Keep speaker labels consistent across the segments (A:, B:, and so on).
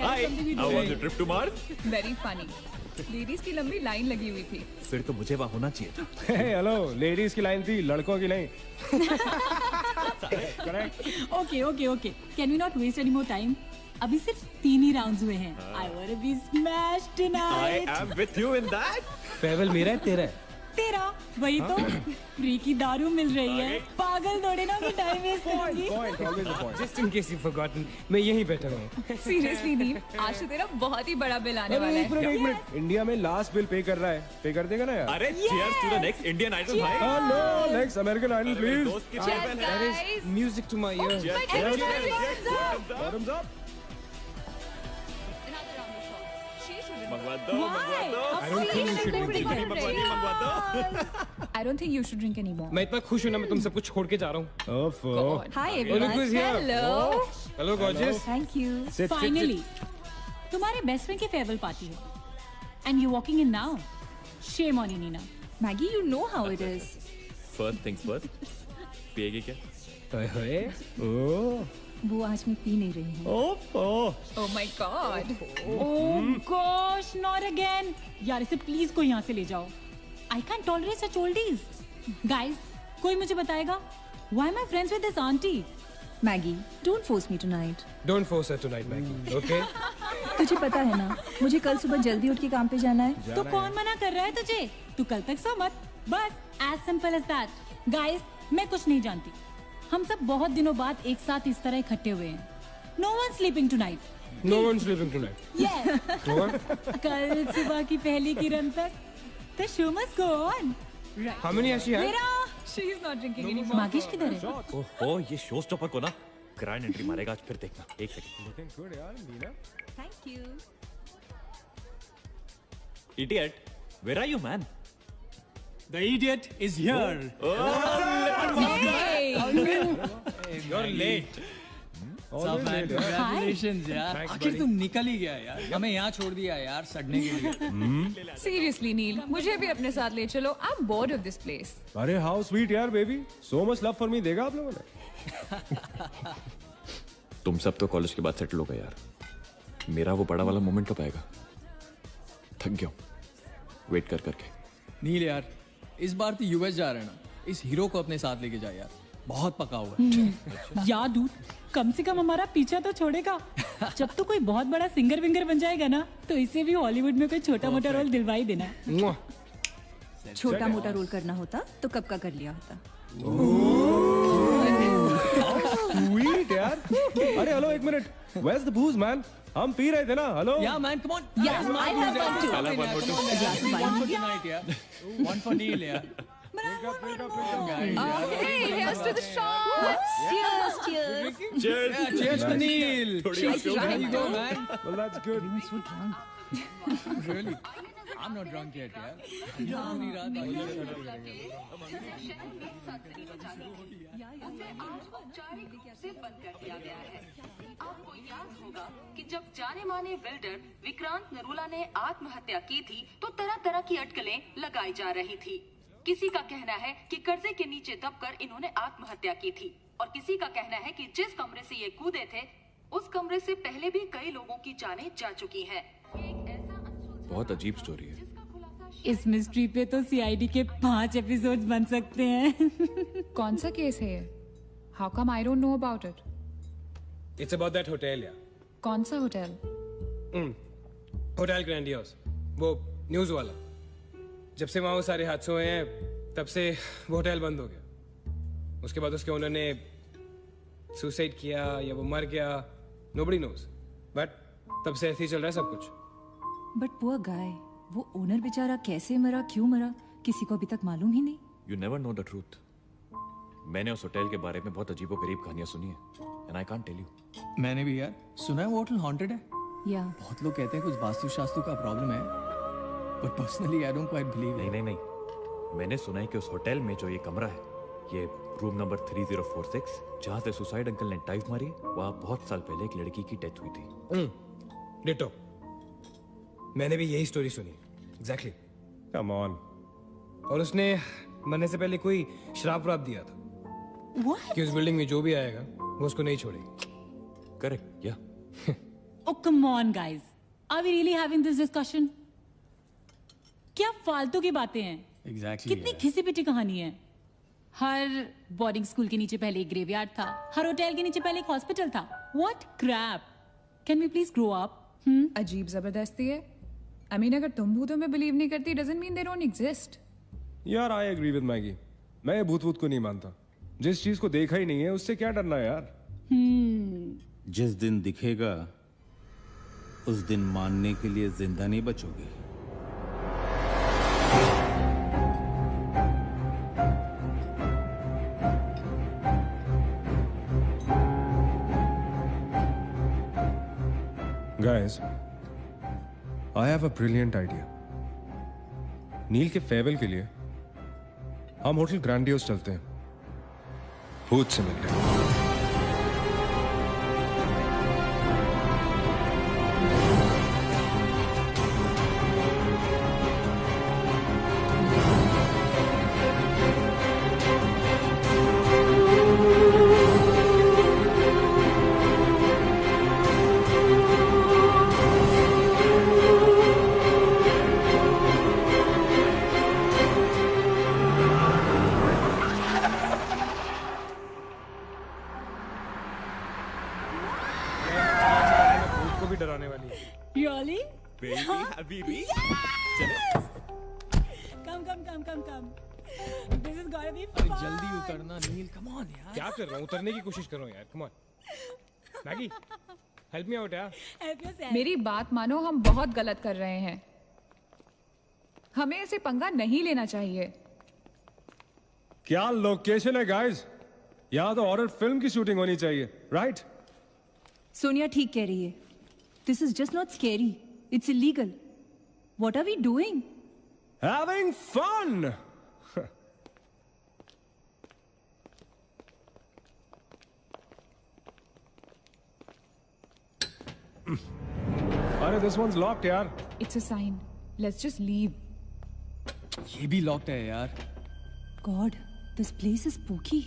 A: Hi, how was your trip to Mars?
B: Very funny. Ladies की लंबी line लगी हुई थी।
A: फिर तो मुझे वहाँ होना चाहिए था।
C: हेलो, लेडीज की लाइन थी, लड़कों की नहीं।
D: Okay okay okay, can we not waste any more time? अभी सिर्फ 3 ही राउंड्स हुए हैं। I want to be smashed
A: I
D: tonight.
A: am with you in that.
C: Farewell मेरा है, तेरा है।
D: तेरा वही तो फ्री की दारू मिल रही है। पागल थोड़े ना मैं टाइम वेस्ट करूंगी।
C: Point, always a point. Just in case you've forgotten, मैं यहीं बैठा हूँ।
B: सीरियसली नील, आज तो तेरा बहुत ही बड़ा बिल आने वाला
C: एक
B: है।
C: मिनट, इंडिया में लास्ट बिल पे कर रहा है, पे कर देगा ना यार?
A: अरे cheers to the next Indian Idol भाई.
C: हेलो, नेक्स्ट अमेरिकन आइडल
A: मेरे
C: प्लीज।
A: दोस्त की
B: Cheers,
A: farewell है.
B: guys.
C: Music to my ears.
A: Cheers,
B: my
A: cheers,
B: God,
A: cheers,
B: thumbs
A: cheers.
C: Bottoms up.
B: Another round of shots. She shouldn't.
A: मंगवा दो, मंगवा दो.
C: I don't think you should
B: She
C: drink
B: shouldn't.
A: मंगवा दी, मंगवा दो.
B: I don't think you should drink anymore.
C: मैं इतना खुश हूँ ना, मैं तुम सब कुछ छोड़ के जा रहा हूँ। ओफो।
B: God. Hi
C: Look
B: everyone.
C: who's here.
B: Hello.
C: Hello gorgeous.
B: Thank you.
D: Finally तुम्हारे बेस्ट फ्रेंड की फेयरवेल पार्टी है and you walking in now. Shame on you Nina.
B: Maggie, you know how it is.
A: First things first. पिएगी क्या?
C: ओए ओह
B: वो आज मैं P नहीं रही हूँ।
C: ओफो।
B: Oh my God.
D: Oh gosh, not again. यार इसे प्लीज कोई यहाँ से ले जाओ। I can tolerate such oldies. Guys, कोई मुझे बताएगा why am I friends with this aunty?
B: Maggie, don't force me tonight.
C: Don't force her tonight, Maggie. Okay?
B: तुझे पता है ना, मुझे कल सुबह जल्दी उठ के काम पे जाना है।
D: तो कौन मना कर रहा है तुझे? तू कल तक सो मत। बस as simple as that. Guys, मैं कुछ नहीं जानती। हम सब बहुत दिनों बाद एक साथ इस तरह इकट्ठे हुए हैं। No one sleeping tonight.
C: No one's sleeping tonight.
D: Yes.
C: What?
D: कल सुबह की पहली किरण तक the show must go on.
C: How many has she had?
D: मेरा
B: She is not drinking anymore.
D: मागिश किधर है?
A: ओहो, ये शो स्टॉपर को ना ग्रैंड एंट्री मारेगा आज, फिर देखना. एक सेकंड.
C: Looking good, यार, Neena.
B: Thank you.
A: Idiot, where are you, man?
E: The idiot is here.
B: Hey.
C: You're late.
E: सब man, congratulations यार.
C: Thanks,
E: आखिर
C: buddy.
E: तुम निकल ही गया यार. हमें यहाँ छोड़ दिया यार सड़ने के लिए.
B: Seriously, Neil, मुझे भी अपने साथ ले चलो। I'm bored of this place.
C: अरे how sweet यार, baby. So much love for me देगा आप लोगों ने?
A: तुम सब तो कॉलेज के बाद सेटल हो गए यार. मेरा वो बड़ा वाला मोमेंट कब आएगा? थक गया हूँ वेट कर करके.
E: नील यार, इस बार तो यूएस जा रहे हैं ना. इस हीरो को अपने साथ लेके जा यार. बहुत पका हुआ है.
D: यार डूड, कम से कम हमारा पीछा तो छोड़ेगा। जब तो कोई बहुत बड़ा सिंगर विंगर बन जाएगा ना, तो इसे भी हॉलीवुड में कोई छोटा मोटा रोल दिलवाई देना।
C: Mwah.
F: छोटा मोटा रोल करना होता तो कब का कर लिया होता।
C: Sweet यार. अरे हेलो, एक minute. Where's the booze, man? हम पी रहे थे ना. Hello.
E: Yeah man, come on.
F: Yeah, I have one too.
A: I'll have one more too.
E: One for tonight यार. One for Neil यार.
B: Okay, here's to the shots.
F: Cheers, cheers.
A: Cheers.
E: Yeah, cheers to Neil.
A: थोड़ी और पियो.
E: There you go man.
C: Well, that's good.
E: Really? I'm not drunk yet यार. पूरी रात
G: औपचारिक रूप से बंद कर दिया गया है। आपको याद होगा कि जब जाने माने बिल्डर विक्रांत नरूला ने आत्महत्या की थी, तो तरह तरह की अटकलें लगाई जा रही थी। किसी का कहना है कि कर्जे के नीचे दबकर इन्होंने आत्महत्या की थी, और किसी का कहना है कि जिस कमरे से ये कूदे थे, उस कमरे से पहले भी कई लोगों की जानें जा चुकी हैं। एक ऐसा अनसुलझा
A: बहुत अजीब स्टोरी है.
G: जिसका खुलासा
D: इस मिस्ट्री पे तो सीआईडी के 5 एपिसोड्स बन सकते हैं।
B: कौन सा केस है ये? How come I don't know about it?
C: It's about that hotel यार.
B: कौन सा होटल?
C: होटल ग्रैंडियोस, वो न्यूज वाला. जब से वहाँ वो सारे हादसे हुए हैं, तब से वो होटल बंद हो गया. उसके बाद उसके ओनर ने सुसाइड किया या वो मर गया, nobody knows. बट तब से ऐसे ही चल रहा है सब कुछ.
F: बट पुअर गाय, वो ओनर बेचारा कैसे मरा, क्यों मरा, किसी को अभी तक मालूम ही नहीं।
A: You never know the truth. मैंने उस होटल के बारे में बहुत अजीबोगरीब कहानियां सुनी है and I can't tell you.
E: मैंने भी यार सुना है वो होटल हॉन्टेड है।
F: या
E: बहुत लोग कहते हैं कुछ वास्तुशास्त्र का प्रॉब्लम है, but personally I don't quite believe
A: नहीं नहीं नहीं, मैंने सुना है कि उस होटल में जो ये कमरा है, ये रूम नंबर 3046, जहाँ से सुसाइड अंकल ने डाइव मारी, वहाँ बहुत साल पहले एक लड़की की डेथ हुई थी।
C: डिटो, मैंने भी यही स्टोरी सुनी। एग्जैक्टली। Come on. और उसने मरने से पहले कोई श्राप व्राप दिया था कि उस बिल्डिंग में जो भी आएगा वो उसको नहीं छोड़ेगी।
A: करेक्ट या
D: Oh, come on, guys. Are we really having this discussion? क्या फालतू की बातें हैं?
E: Exactly.
D: कितनी घिसी पिटी कहानी है. हर बोर्डिंग स्कूल के नीचे पहले एक ग्रेवयार्ड था. हर होटल के नीचे पहले एक हॉस्पिटल था. What crap? Can we please grow up?
F: अजीब जबरदस्ती है. I mean, अगर तुम भूतों में बिलीव नहीं करती doesn't mean they don't exist.
C: यार आई एग्री विद मैगी. मैं भूत को नहीं मानता. जिस चीज को देखा ही नहीं है उससे क्या डरना है यार.
H: जिस दिन दिखेगा उस दिन मानने के लिए जिंदा नहीं बचोगे.
C: Guys, I have a brilliant idea. नील के फेयरवेल के लिए हम होटल ग्रैंडियोस चलते हैं. भूत से मिलते हैं. डराने वाली है.
D: Really?
A: Baby, Habibi.
D: Yes! Come. This is gonna be fun.
E: जल्दी उतरना नील. Come on यार.
C: क्या कर रहा हूँ? उतरने की कोशिश कर रहा हूँ यार. Come on. Maggi, help me out यार.
D: Help yourself.
F: मेरी बात मानो, हम बहुत गलत कर रहे हैं. हमें ऐसे पंगा नहीं लेना चाहिए.
C: क्या लोकेशन है गाइस? यहाँ तो हॉरर फिल्म की शूटिंग होनी चाहिए, राइट?
B: सोनिया ठीक कह रही है. This is just not scary. It's illegal. What are we doing?
C: Having fun. अरे this one's locked यार.
F: It's a sign. Let's just leave.
E: ये भी लॉक्ड है यार.
B: God, this place is spooky.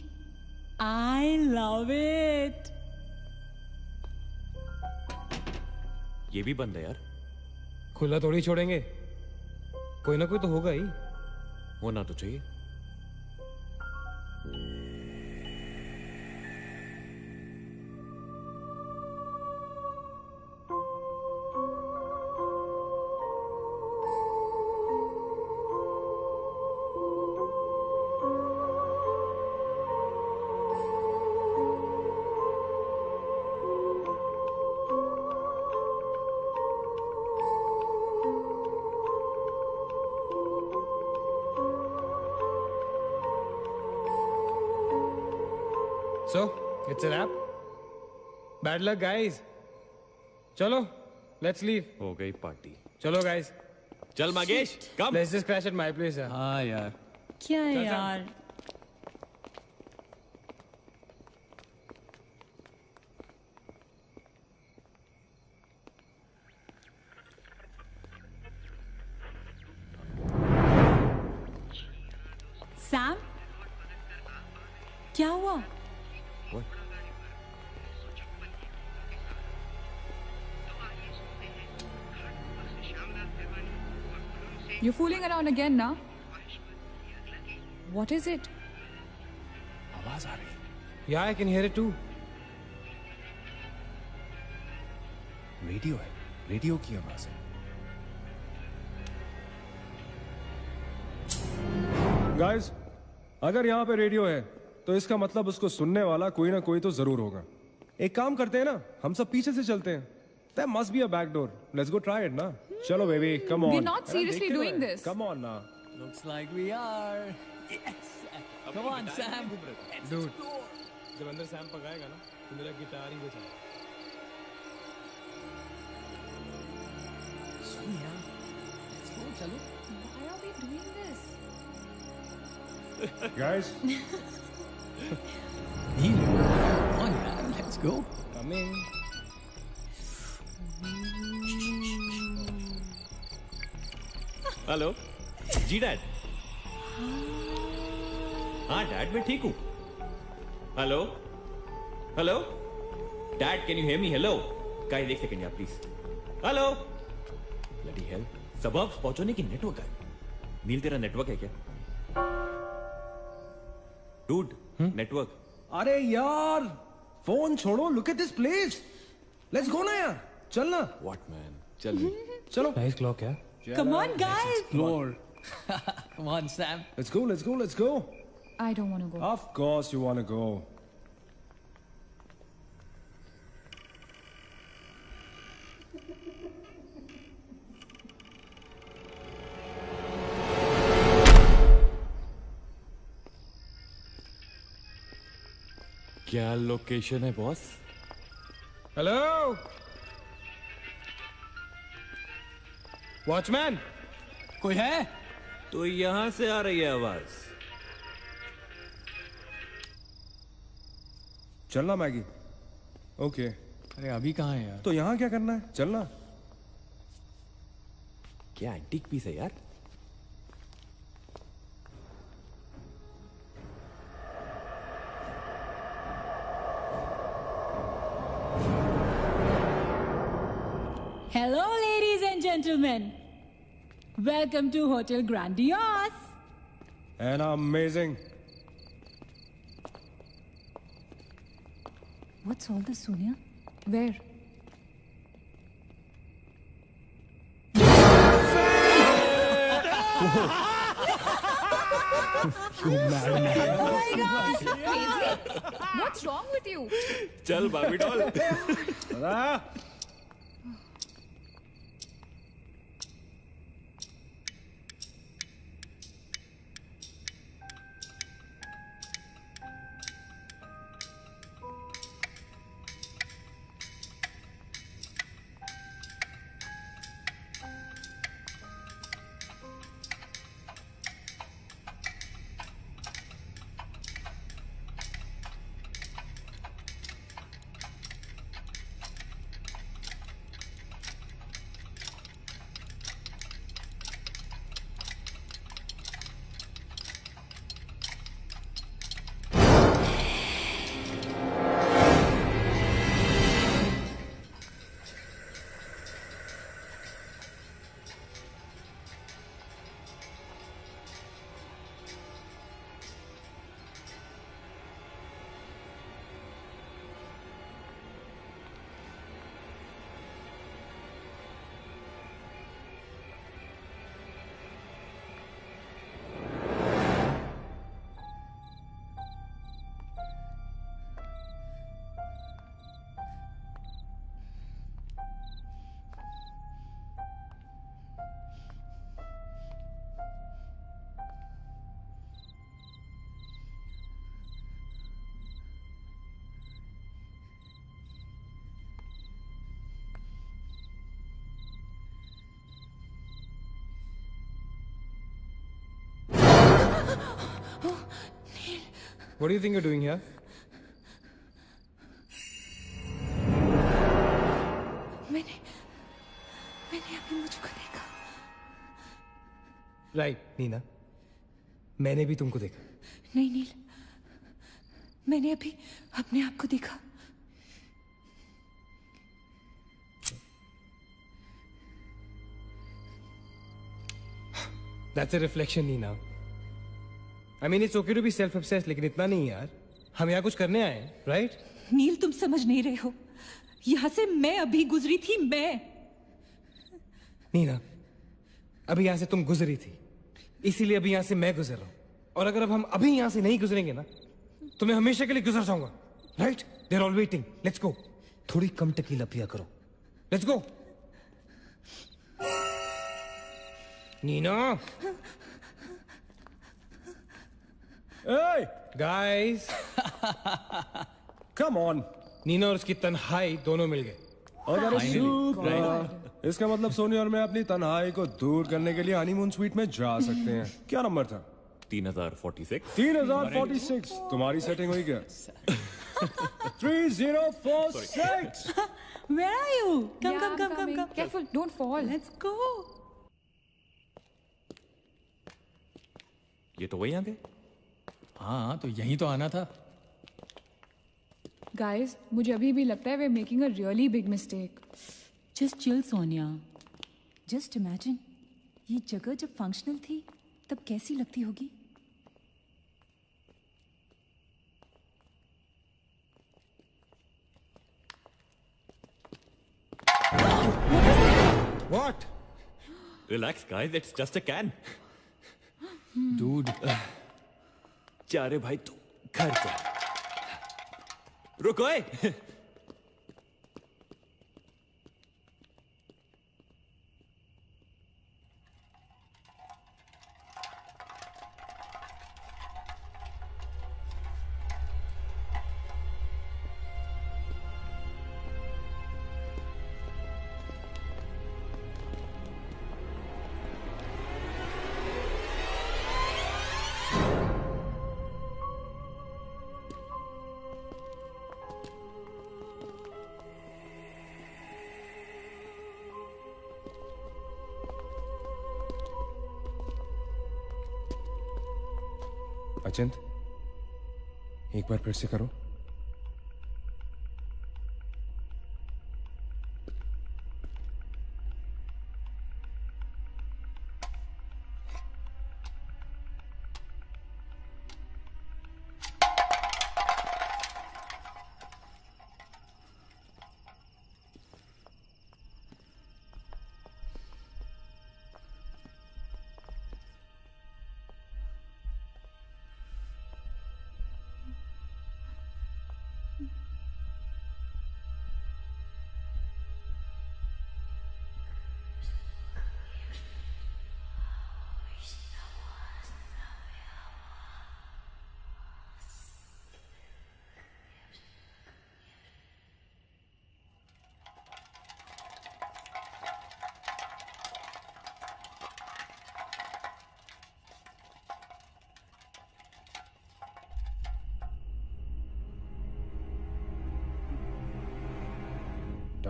D: I love it.
A: ये भी बंद है यार.
C: खुला थोड़ी छोड़ेंगे. कोई ना कोई तो होगा ही.
A: होना तो चाहिए.
C: So, it's a wrap. Bad luck, guys. चलो, let's leave.
A: हो गई पार्टी.
C: चलो, guys.
A: चल मागेश, कम.
C: Let's just crash at my place. यार.
E: हाँ यार.
D: क्या है
C: चल, चल.
D: यार? सैम, क्या हुआ?
F: You're fooling around again now. What is it?
E: आवाज आ रही है.
C: Yeah, I can hear it too.
E: Radio है. रेडियो की आवाज है.
C: Guys, अगर यहाँ पे रेडियो है तो इसका मतलब उसको सुनने वाला कोई ना कोई तो जरूर होगा. एक काम करते हैं ना, हम सब पीछे से चलते हैं. There must be a back door. Let's go try it, ना. चलो baby, come on.
F: We're not seriously
C: देखते
F: doing
C: रहे.
F: this.
C: Come on ना.
E: Looks like we are. Yes. Come on, Sam.
C: Dude, जब अंदर सैम पकाएगा ना, तो मेरा गिटार ही बजाएगा.
E: Sonia, let's go. चलो.
F: Why are we doing this?
C: Guys,
E: Neil, come on, यार. Let's go.
C: come in.
A: Hello जी डैड. हाँ डैड मैं ठीक हूँ. Hello hello dad can you hear me. Hello guys एक सेकंड यार प्लीज। हेलो ब्लडी हेल, सबब्स पहुंचने की नेटवर्क है। नील तेरा नेटवर्क है क्या? Dude network.
I: अरे यार फोन छोड़ो, look at this place, let's go ना यार, चल ना।
A: व्हाट मैन, चल
I: चलो।
C: नाइस क्लॉक है।
D: Come on, guys.
E: Explore. Come on, Sam.
I: Let's go, let's go, let's go.
F: I don't want to go.
I: Of course you want to go.
A: क्या location है boss?
C: Hello watchman.
E: कोई है?
A: तो यहां से आ रही है आवाज।
I: चलना मैगी। ओके
E: अरे अभी कहाँ है यार?
I: तो यहाँ क्या करना है, चलना।
A: क्या एंटीक पीस है यार?
D: Hello, ladies and gentlemen. Welcome to Hotel Grandiose.
I: And amazing.
F: What's all this, Sonia? Where?
B: What's wrong with you?
A: चल बाबी doll.
C: What do you think you're doing here?
F: मैंने अभी मुझको देखा।
C: राइट नीना, मैंने भी तुमको देखा।
F: नहीं नील, मैंने अभी अपने आप को देखा।
C: That's a reflection, Neena. I mean, it's okay to be self-obsessed, लेकिन इतना नहीं यार। हम यहाँ कुछ करने आए हैं, राइट?
F: नील तुम समझ नहीं रहे हो, यहाँ से मैं अभी गुजरी थी। मैं
C: नीना, अभी यहाँ से तुम गुजरी थी, इसीलिए अभी यहाँ से मैं गुजर रहा हूँ। और अगर अब हम अभी यहाँ से नहीं गुजरेंगे ना, तो मैं हमेशा के लिए गुजर जाऊंगा, right? They're all waiting. Let's go. थोड़ी कम टकीला पिया करो। Let's go. Neena.
I: Hey,
C: Guys.
I: come on.
C: Neena और उसकी तन्हाई दोनों मिल गए।
I: अगर इसका मतलब सोनी और मैं अपनी तन्हाई को दूर करने के लिए हनीमून स्वीट में जा सकते हैं। क्या नंबर था?
A: 3046।
I: 3046। तुम्हारी सेटिंग हुई क्या? 3046।
D: Where are you? Come.
F: Careful, don't fall.
D: Let's go.
A: ये तो वही आ गए।
E: हाँ तो यहीं तो आना था।
J: गाइस, मुझे अभी भी लगता है way making a really big mistake.
D: Just chill Sonia.
B: Just imagine, ये जगह जब फंक्शनल थी तब कैसी लगती होगी.
C: What?
A: Relax, guys. It's just a can.
E: Dude.
A: जा रे भाई तू घर जा. रुको.
I: अचिंत, एक बार फिर से करो.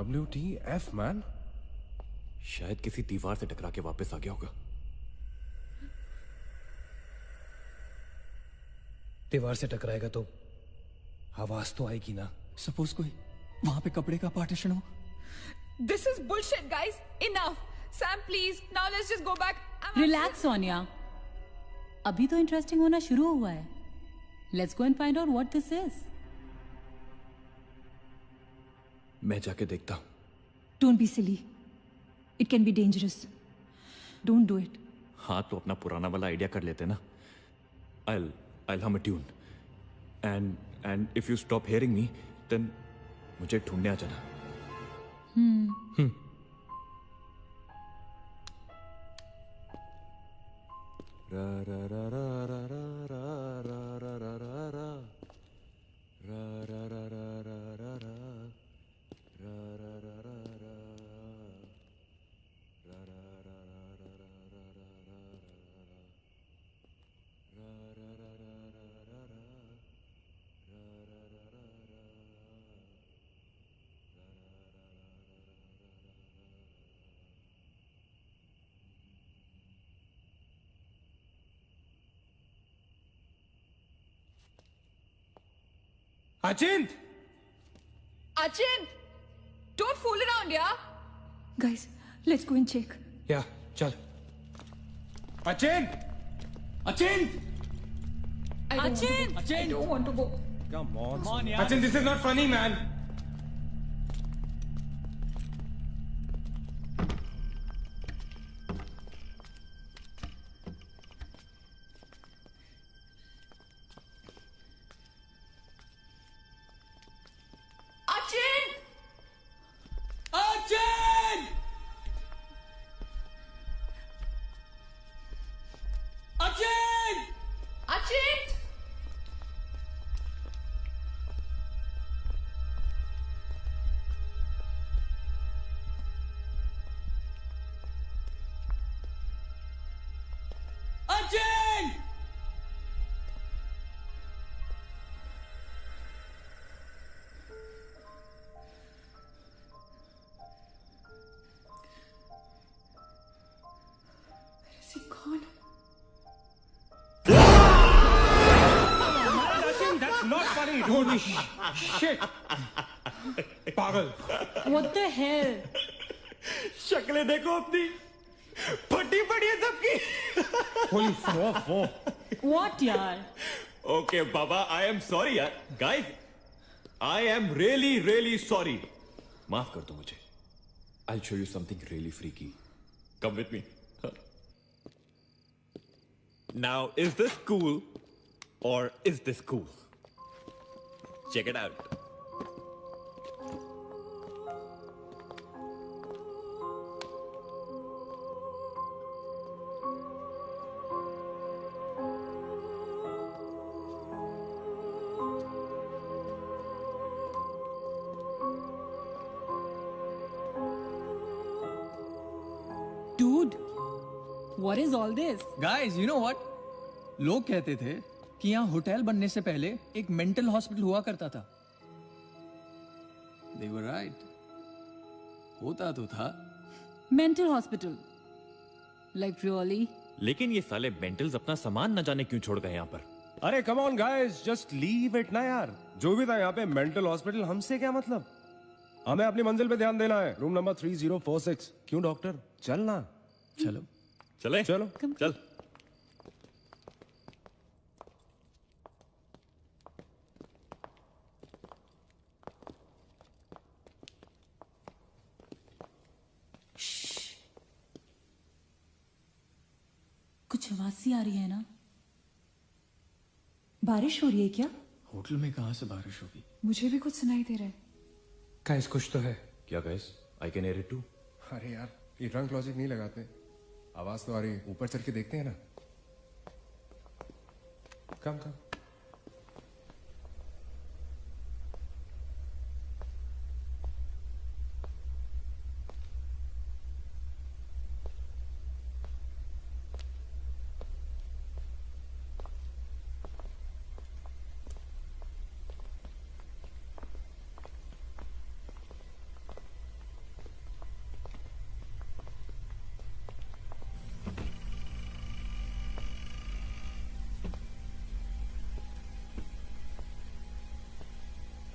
I: WTF man?
A: शायद किसी दीवार से टकरा के वापस आ गया होगा.
C: दीवार से टकराएगा तो आवाज तो आएगी ना.
E: सपोज कोई वहां पे कपड़े का पार्टीशन हो.
J: This is bullshit, guys. Enough. Sam, please. Now let's just go back.
D: Relax Sonia. अभी तो इंटरेस्टिंग होना शुरू हुआ है. Let's go and find out what this is.
A: मैं जाके देखता हूं.
B: Don't be silly. It can be dangerous. Don't do it.
A: हाँ तो अपना पुराना वाला आइडिया कर लेते ना. I'll hum a tune. And if you stop hearing me, then मुझे ढूंढने आ जाना. रा रा रा रा रा रा रा रा रा रा रा रा रा रा रा रा रा रा.
C: Achint!
J: Achint! Don't fool around, yeah?
B: Guys, let's go and check.
C: Yeah, चल. Achint!
E: Achint!
J: I don't want to go.
I: Come on.
E: Come on, यार.
C: Achint, this is not funny, man.
I: funny, dude. Shit. पागल.
D: What the hell?
A: शक्लें देखो अपनी, फटी पड़ी है सबकी.
I: Holy fuck.
D: What यार?
A: Okay, Baba, I am sorry, यार. Guys, I am really, really sorry. माफ कर दो मुझे. I'll show you something really freaky. Come with me. Now, is this cool or is this cool? Check it out.
D: Dude, what is all this?
E: Guys you know what, लोग कहते थे कि यहाँ hotel बनने से पहले एक मेंटल हॉस्पिटल हुआ करता था. They were right. होता तो था.
D: Mental hospital. Like really?
A: लेकिन ये साले मेंटल्स अपना सामान न जाने क्यों छोड़ गए यहाँ पर.
I: अरे come on guys, just leave it ना यार. जो भी था यहाँ पे मेंटल हॉस्पिटल, हमसे क्या मतलब? हमें अपनी मंजिल पे ध्यान देना है. Room number 3046. क्यों डॉक्टर? चल ना.
E: चलो.
A: चले.
I: चलो.
A: चल.
D: कुछ आवाज सी आ रही है ना?
F: बारिश हो रही है क्या?
E: होटल में कहाँ से बारिश होगी?
F: मुझे भी कुछ सुनाई दे रहा है.
C: गाइस कुछ तो है.
A: क्या guys? I can hear it too.
I: अरे यार, ये ड्रंक लॉजिक नहीं लगाते. आवाज तो आ रही है. ऊपर चढ़ के देखते हैं ना. कम.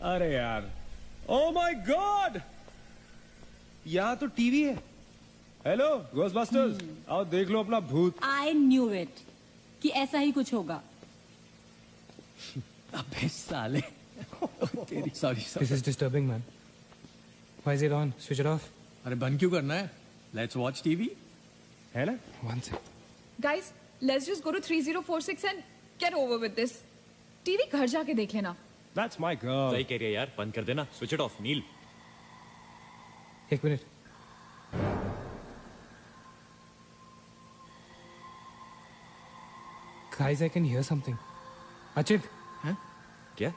I: अरे यार, ओ माय गॉड, यहाँ तो टीवी है. हेलो घोस्टबस्टर्स, आओ देख लो अपना भूत.
D: I knew it कि ऐसा ही कुछ होगा.
E: अबे साले. तेरी sorry.
C: This is disturbing, man. Why is it on? Switch it off.
E: अरे बंद क्यों करना है? Let's watch TV.
I: है ना?
C: One sec.
J: Guys, let's just go to 3046 and get over with this. TV घर जाके देख लेना.
I: That's my girl.
A: सही कह रही है यार. बंद कर देना. Switch it off, नील.
C: एक minute. Guys, I can hear something. Achit.
A: हैं? क्या?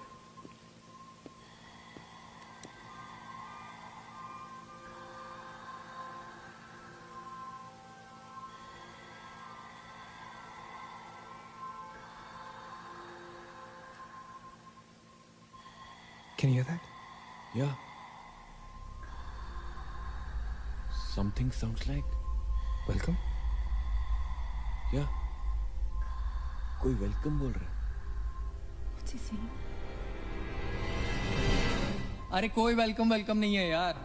C: Can you hear that?
A: Yeah. Something sounds like.
C: Welcome.
A: Yeah. कोई वेलकम बोल रहा है.
F: What's he saying?
E: अरे कोई वेलकम नहीं है यार.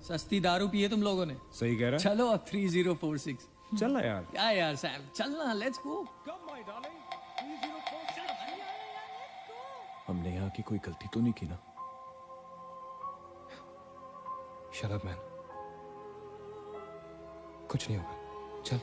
E: सस्ती दारू पिए तुम लोगों ने.
I: सही कह रहा है.
E: चलो अब 3046.
I: चल ना यार.
E: क्या यार सैम, चलना. Let's go.
A: हमने यहाँ की कोई गलती तो नहीं की ना?
C: Shut up, man. कुछ नहीं होगा. चल.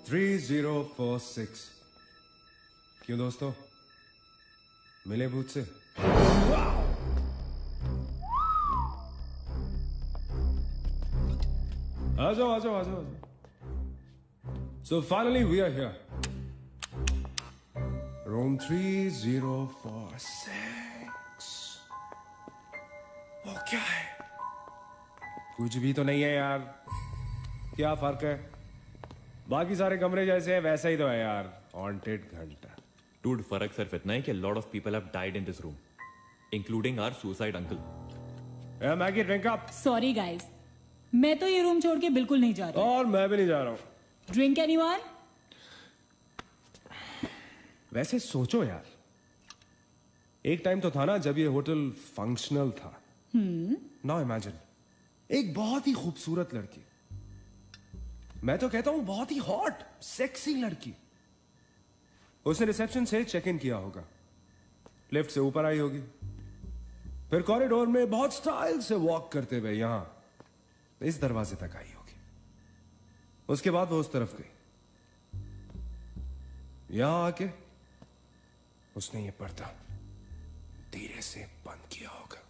I: $3046. क्यों दोस्तों, मिले भूत से? आ जाओ. So finally we are here. Room 3046. वो क्या है? कुछ भी तो नहीं है यार. क्या फर्क है? बाकी सारे कमरे जैसे है वैसा ही तो है यार. हॉन्टेड घंटा।
A: Dude, फर्क सिर्फ इतना है कि lot of people have died in this room, including our suicide uncle.
I: Maggi drink up.
D: Sorry guys, मैं तो ये रूम छोड़ के बिल्कुल नहीं जा रही।
I: और मैं भी नहीं जा रहा हूँ।
D: Drink anyone?
I: वैसे सोचो यार, एक टाइम तो था ना जब ये होटल फंक्शनल था। नाउ इमेजिन, एक बहुत ही खूबसूरत लड़की, मैं तो कहता हूं बहुत ही हॉट सेक्सी लड़की, उसने रिसेप्शन से चेक इन किया होगा, लिफ्ट से ऊपर आई होगी, फिर कॉरिडोर में बहुत स्टाइल से वॉक करते हुए यहां इस दरवाजे तक आई होगी। उसके बाद वो उस तरफ गई, यहां आके उसने ये पर्दा धीरे से बंद किया होगा।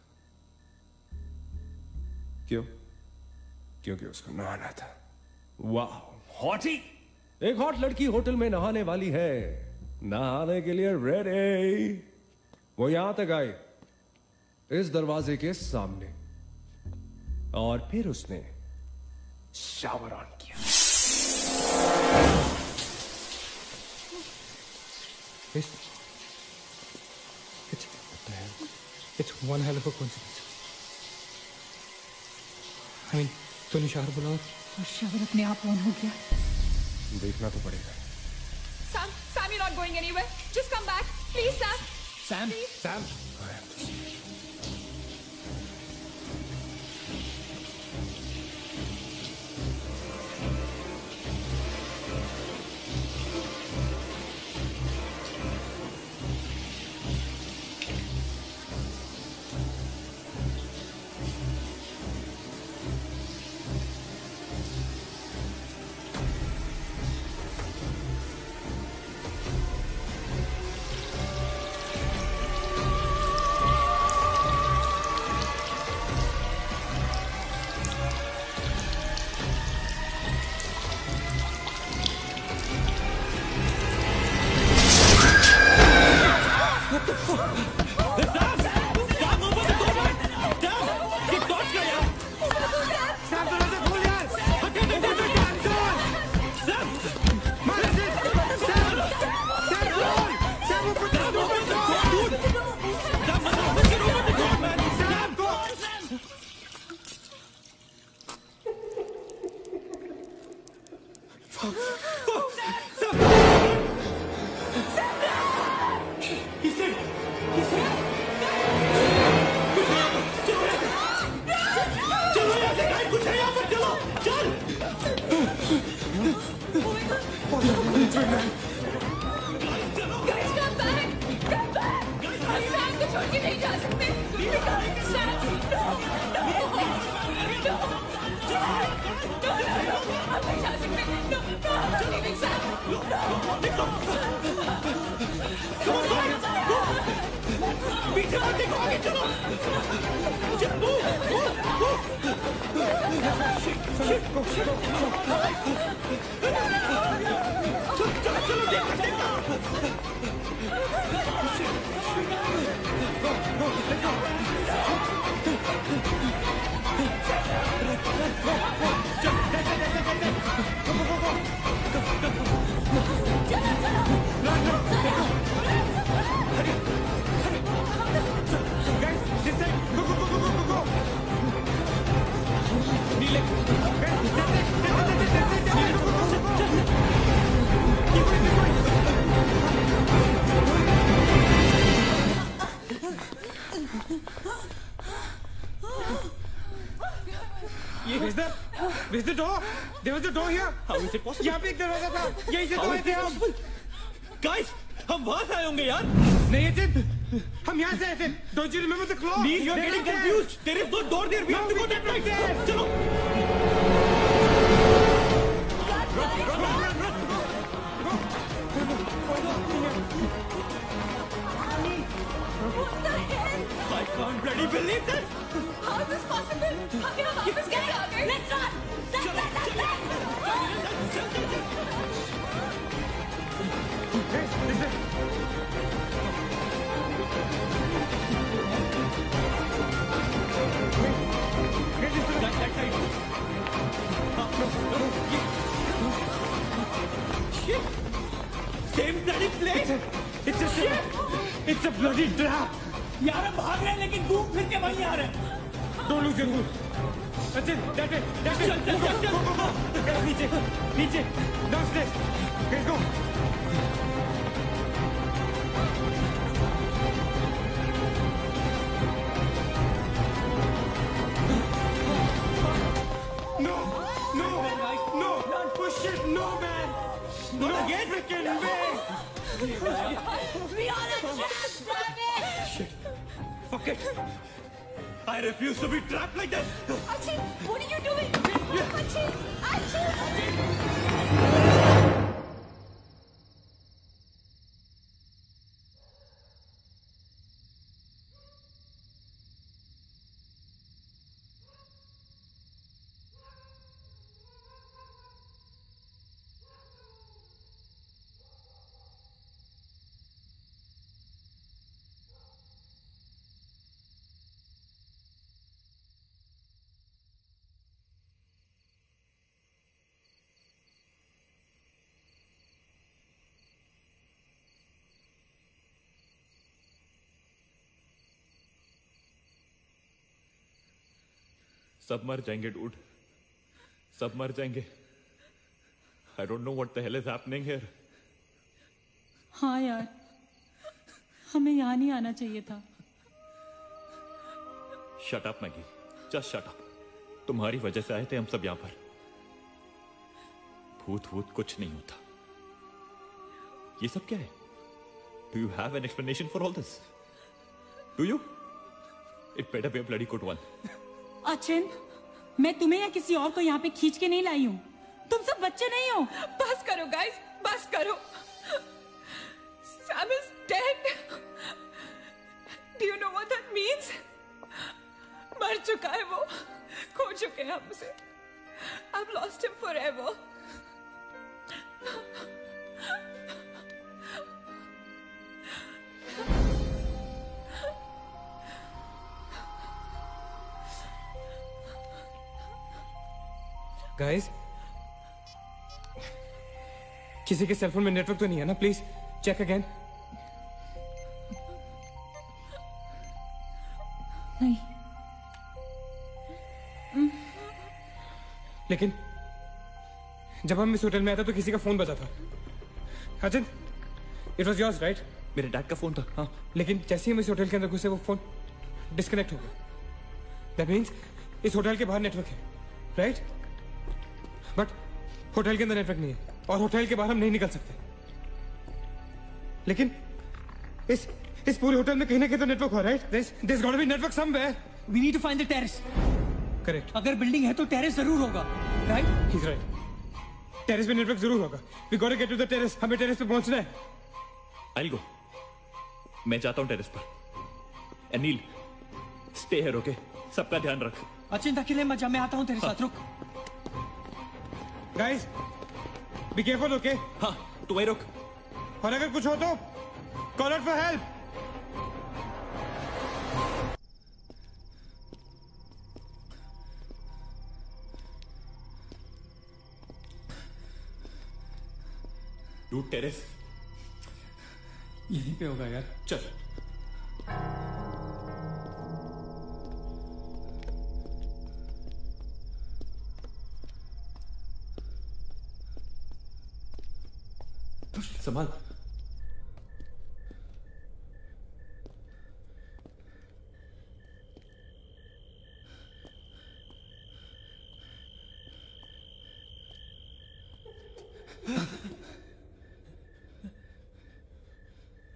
I: क्यों? क्योंकि उसको नहाना था। वाह, हॉटी! एक हॉट लड़की होटल में नहाने वाली है, नहाने के लिए रेडी। वो यहां तक आई, इस दरवाजे के सामने, और फिर उसने शावर ऑन किया।
C: It's one hell of a coincidence. I mean, तूने शावर बोला
B: और शावर अपने आप ऑन हो गया।
I: देखना तो पड़ेगा।
J: Sam, you're not going anywhere. Just come back. Please, Sam.
E: Sam?
J: Please.
C: Sam? Is the door? There was a door here.
A: How is it possible?
C: यहाँ पे एक दरवाजा था, यहीं से तो आए थे हम।
A: Guys, हम वहां से आए होंगे यार।
C: नहीं अजित, हम यहाँ से आए थे। Don't you remember the claw?
A: Neil, you're getting confused. There is no door there. We have to go that way. चलो। I can't bloody believe this.
J: How is this possible? हम यहाँ वापस कैसे आ गए? Let's run!
A: Same
C: plane it's a bloody trap
K: यार हम भाग रहे हैं लेकिन घूम फिर के वहीं आ रहे हैं
C: don't lose your cool Sachin that way नीचे नीचे downstairs let's go
K: Not again!
C: Freaking way!
K: We are a trap, damn it!
A: Shit. Fuck it. I refuse to be trapped like this.
K: Achin, what are you doing? Achin! Achin!
A: सब मर जाएंगे dude, सब मर जाएंगे. I don't know what the hell is happening here.
D: हाँ यार, हमें यहाँ नहीं आना चाहिए था.
A: Shut up Maggi, just shut up. तुम्हारी वजह से आए थे हम सब यहाँ पर. भूत भूत कुछ नहीं होता. ये सब क्या है? Do you have an explanation for all this? Do you? It better be a bloody good one.
D: Achin, मैं तुम्हें या किसी और को यहाँ पे खींच के नहीं लाई हूँ. तुम सब बच्चे नहीं हो.
J: बस करो गाइस, बस करो. Sam is dead. Do you know what that means? मर चुका है वो, खो चुके हैं हम उसे. I've lost him forever.
C: Guys, किसी के सेलफोन में नेटवर्क तो नहीं है ना? Please check again.
B: नहीं.
C: लेकिन जब हम इस होटल में आए थे तो किसी का फोन बजा था. अजन, इट वॉज योर्स राइट?
A: मेरे डैड का फोन था. हाँ.
C: लेकिन जैसे ही हम इस होटल के अंदर घुसे वो फोन डिस्कनेक्ट हो गया. दैट मीन्स इस होटल के बाहर नेटवर्क है, राइट? बट होटल के अंदर नेटवर्क नहीं है और होटल के बाहर हम नहीं निकल सकते. लेकिन इस पूरे होटल में कहीं ना कहीं तो नेटवर्क हो, right? There's got to be network somewhere.
K: We need to find the terrace.
C: Correct.
K: अगर बिल्डिंग है तो टेरेस जरूर होगा, राइट?
C: He's right. टेरेस पे नेटवर्क जरूर होगा. We got to get to the terrace. हमें टेरेस पे पहुंचना है.
A: I'll go. मैं जाता हूँ टेरेस पर. Anil, stay here, okay? सबका ध्यान रख.
K: अचिंता अकेले मत जा, मैं आता हूँ तेरे साथ. रुक.
C: Guys, be careful, okay?
A: हाँ, तू वहीं रुक.
C: और अगर कुछ हो तो call out for help.
A: Dude terrace
K: यहीं पे होगा यार.
A: चल. संभाल.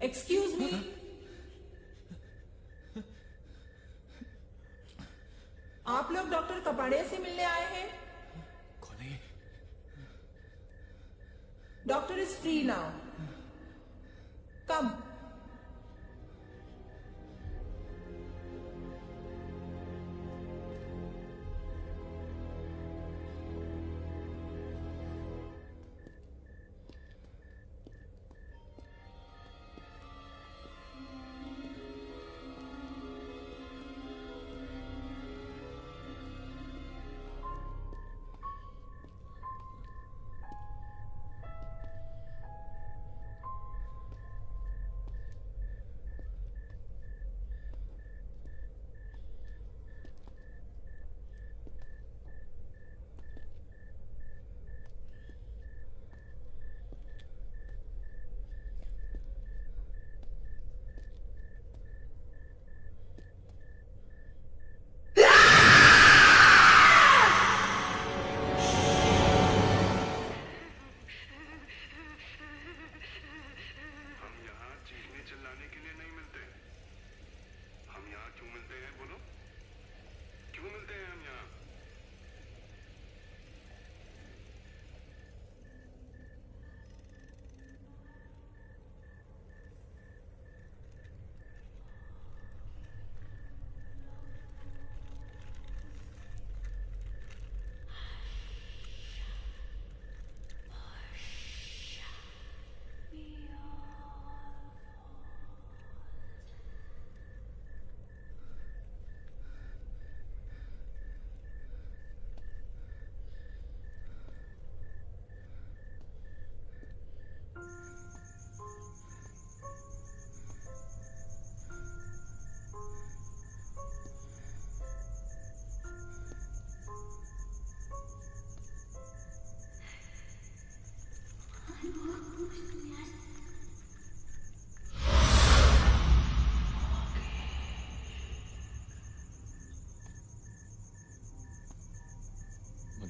G: Excuse me. आप लोग डॉक्टर कपाड़िया से मिलने आए हैं?
A: कौन है ये?
G: Doctor is free now. Come.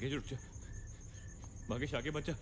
A: Mangesh रुक जा, मांगेश आगे मत जा।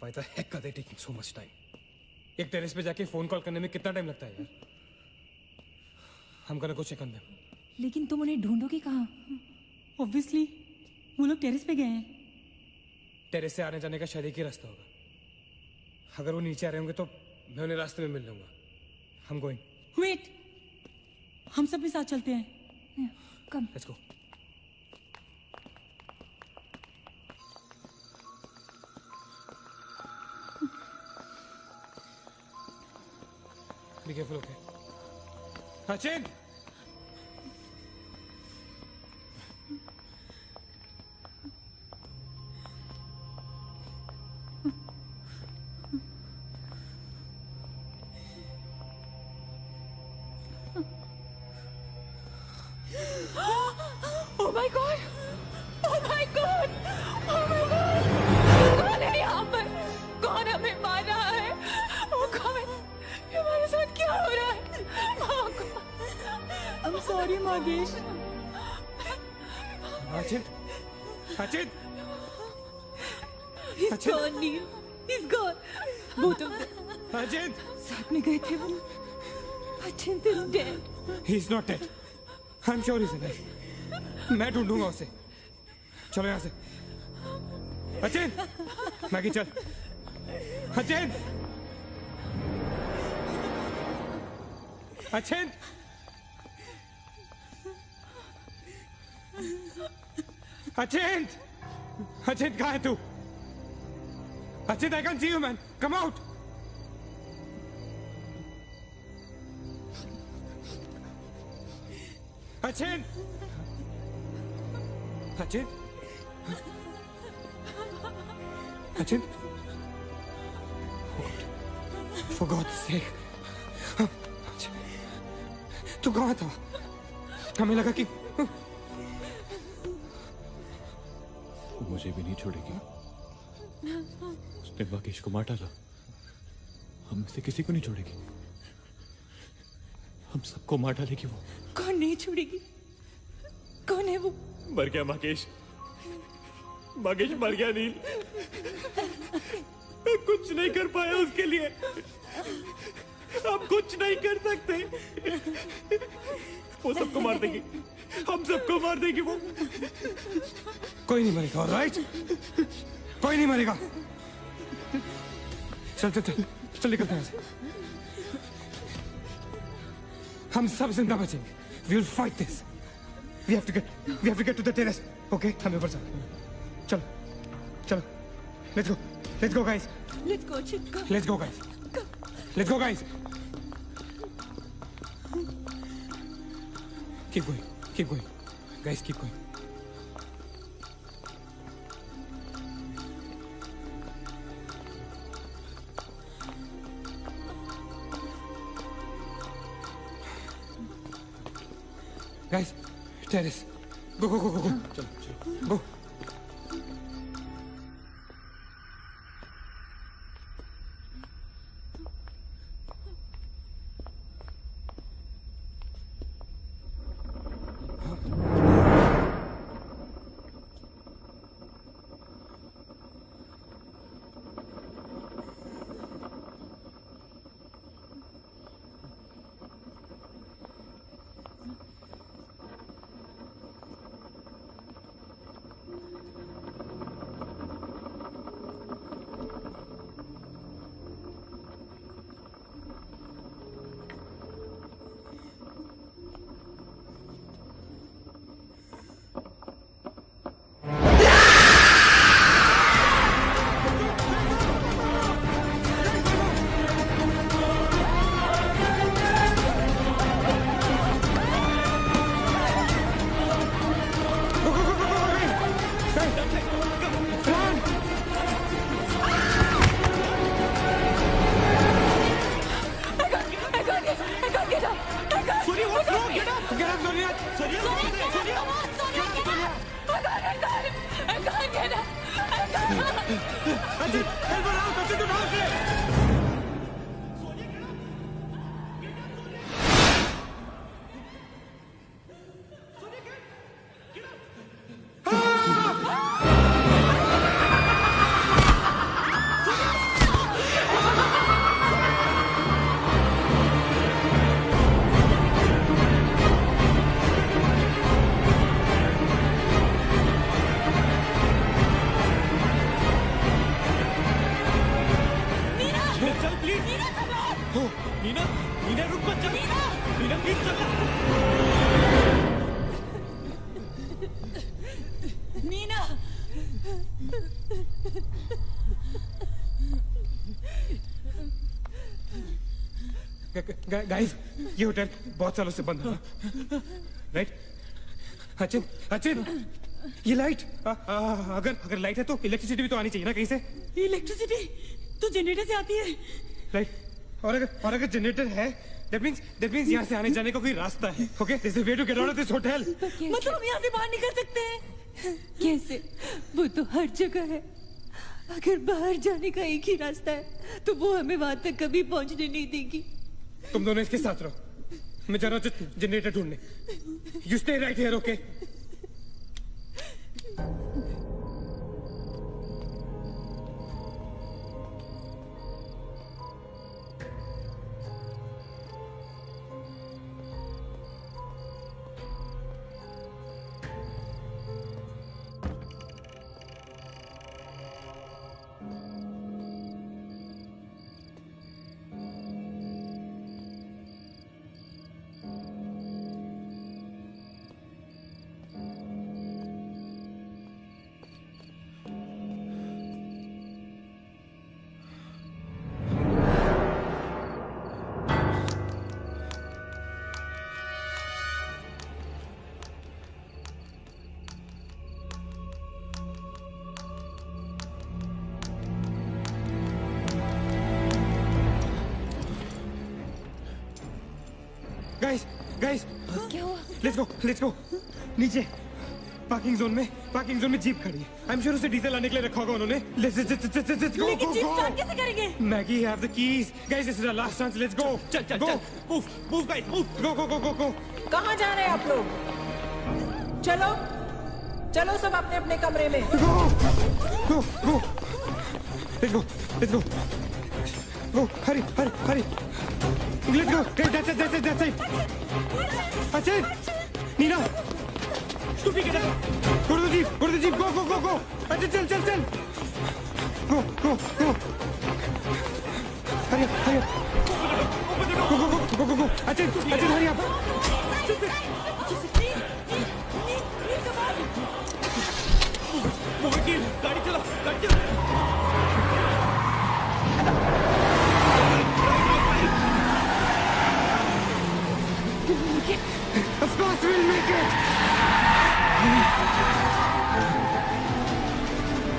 C: Why the heck are they taking so much time? एक टेरेस पे जाके फोन कॉल करने में कितना टाइम लगता है यार? I'm gonna go check on them.
B: लेकिन तुम उन्हें ढूंढोगे कहाँ?
D: Obviously, वो लोग टेरेस पे गए हैं।
C: टेरेस से आने जाने का शायद एक ही रास्ता होगा। अगर वो नीचे आ रहे होंगे तो मैं उन्हें रास्ते में मिल लूंगा। I'm going.
D: Wait, हम सब भी साथ चलते हैं।
B: Come.
C: Let's go. Be careful, okay? Sachin!
J: Oh my God! Oh my God! Oh my God! कौन है यहाँ पर? कौन हमें मार रहा है? वो कौन? ये हमारे साथ क्या हो रहा है?
D: I'm sorry, Magesh.
C: Sachin! Sachin!
J: He's gone, Neil. He's gone. Both of them.
C: Sachin!
J: साथ में गए थे वो. Sachin is dead.
C: He's not dead. I'm sure he's alive. मैं ढूंढूंगा उसे. चलो यहाँ से. Sachin! मैगी चल. Sachin! Sachin! Sachin! Sachin, कहाँ है तू? Sachin, I can't see you, man. Come out! Sachin! Sachin? Sachin? For God's sake. तू कहाँ था? हमें लगा कि
A: मुझे भी नहीं छोड़ेगी। उसने माकेश को मार डाला। हम में से किसी को नहीं छोड़ेगी। हम सबको मार डालेगी वो।
D: कौन नहीं छोड़ेगी? कौन है वो?
A: मर गया माकेश। माकेश मर गया नील। मैं कुछ नहीं कर पाया उसके लिए। हम कुछ नहीं कर सकते। वो सबको मार देगी, हम सबको मार देगी वो।
I: कोई नहीं मरेगा, ऑलराइट? कोई नहीं मरेगा। चल चल चल चल निकलते हैं यहाँ से। हम सब जिंदा बचेंगे। We will fight this. We have to get to the terrace. Okay? हमें ऊपर चलो। चलो चलो। Let's go guys.
J: Let's go, Chip. Go.
I: Let's go guys. Let's go guys. Keep going. Guys, keep going. Guys, terrace. Go. Go. Guys, ये hotel बहुत सालों से बंद है, राइट? अचिन, ये लाइट, अगर लाइट है तो इलेक्ट्रिसिटी भी तो आनी चाहिए ना कहीं से।
J: इलेक्ट्रिसिटी तो जनरेटर से आती है,
I: राइट? और अगर जनरेटर है, that means यहाँ से आने जाने का कोई रास्ता है। Okay, there's a way to get out of this hotel.
J: मतलब हम यहाँ से बाहर निकल सकते हैं?
F: कैसे? वो तो हर जगह है। अगर बाहर जाने का एक ही रास्ता है तो वो हमें वहां तक कभी पहुंचने नहीं देगी।
I: तुम दोनों इसके साथ रहो, मैं जा रहा हूँ जनरेटर ढूंढने। You stay right here, okay? Guys,
F: क्या हुआ?
I: Let's go. नीचे पार्किंग जोन में जीप खड़ी है। आई एम श्योर उसे डीजल लाने के लिए रखा होगा उन्होंने। Let's go.
J: लेकिन जीप स्टार्ट कैसे करेंगे?
I: Maggie have the keys. Guys, this is our last chance. Let's go.
A: चल। Move guys, move.
I: गो।
J: कहाँ जा रहे हैं आप लोग? चलो सब अपने अपने कमरे में।
I: Go. Let's go.
C: Go, hurry. Let's go. That's it. That's it. Nina. Stupid kid. Go to the jeep. Go. That's it, चल. Go. Hurry up. Go. That's it, hurry up.
A: गाड़ी चला
C: Of course we'll make it.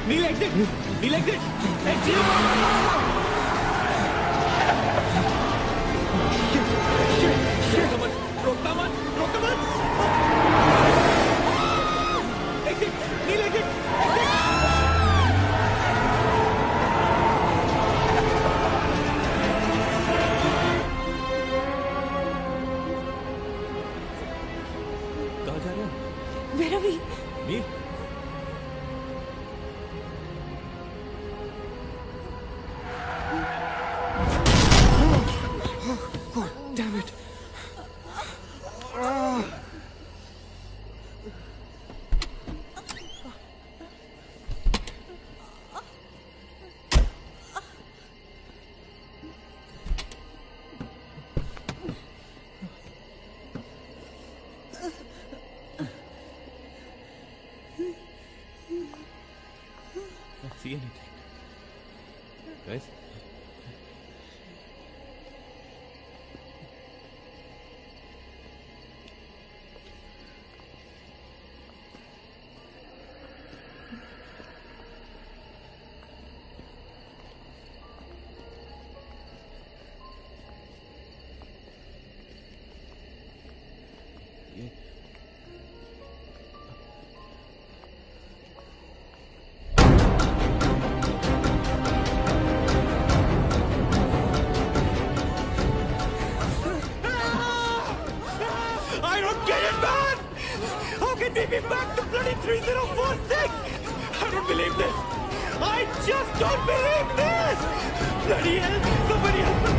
A: Neil, exit. Exit. Shit. रोकता मत. Exit. Neil, exit. कहाँ जा रहे हो?
F: Where are we?
A: Neil.
C: God damn it.
A: Not see anything. Guys? I don't get it, man! How can we be back to bloody 3046? I don't believe this! I just don't believe this! Bloody hell! Somebody help me!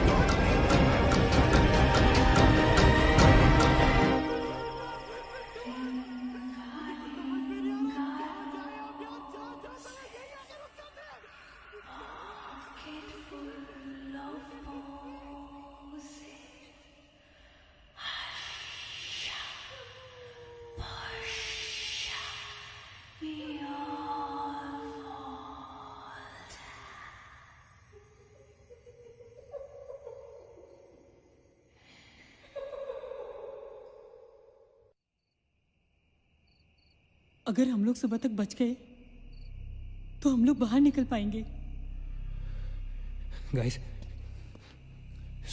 F: अगर हम लोग सुबह तक बच गए तो हम लोग बाहर निकल पाएंगे।
C: गाइस,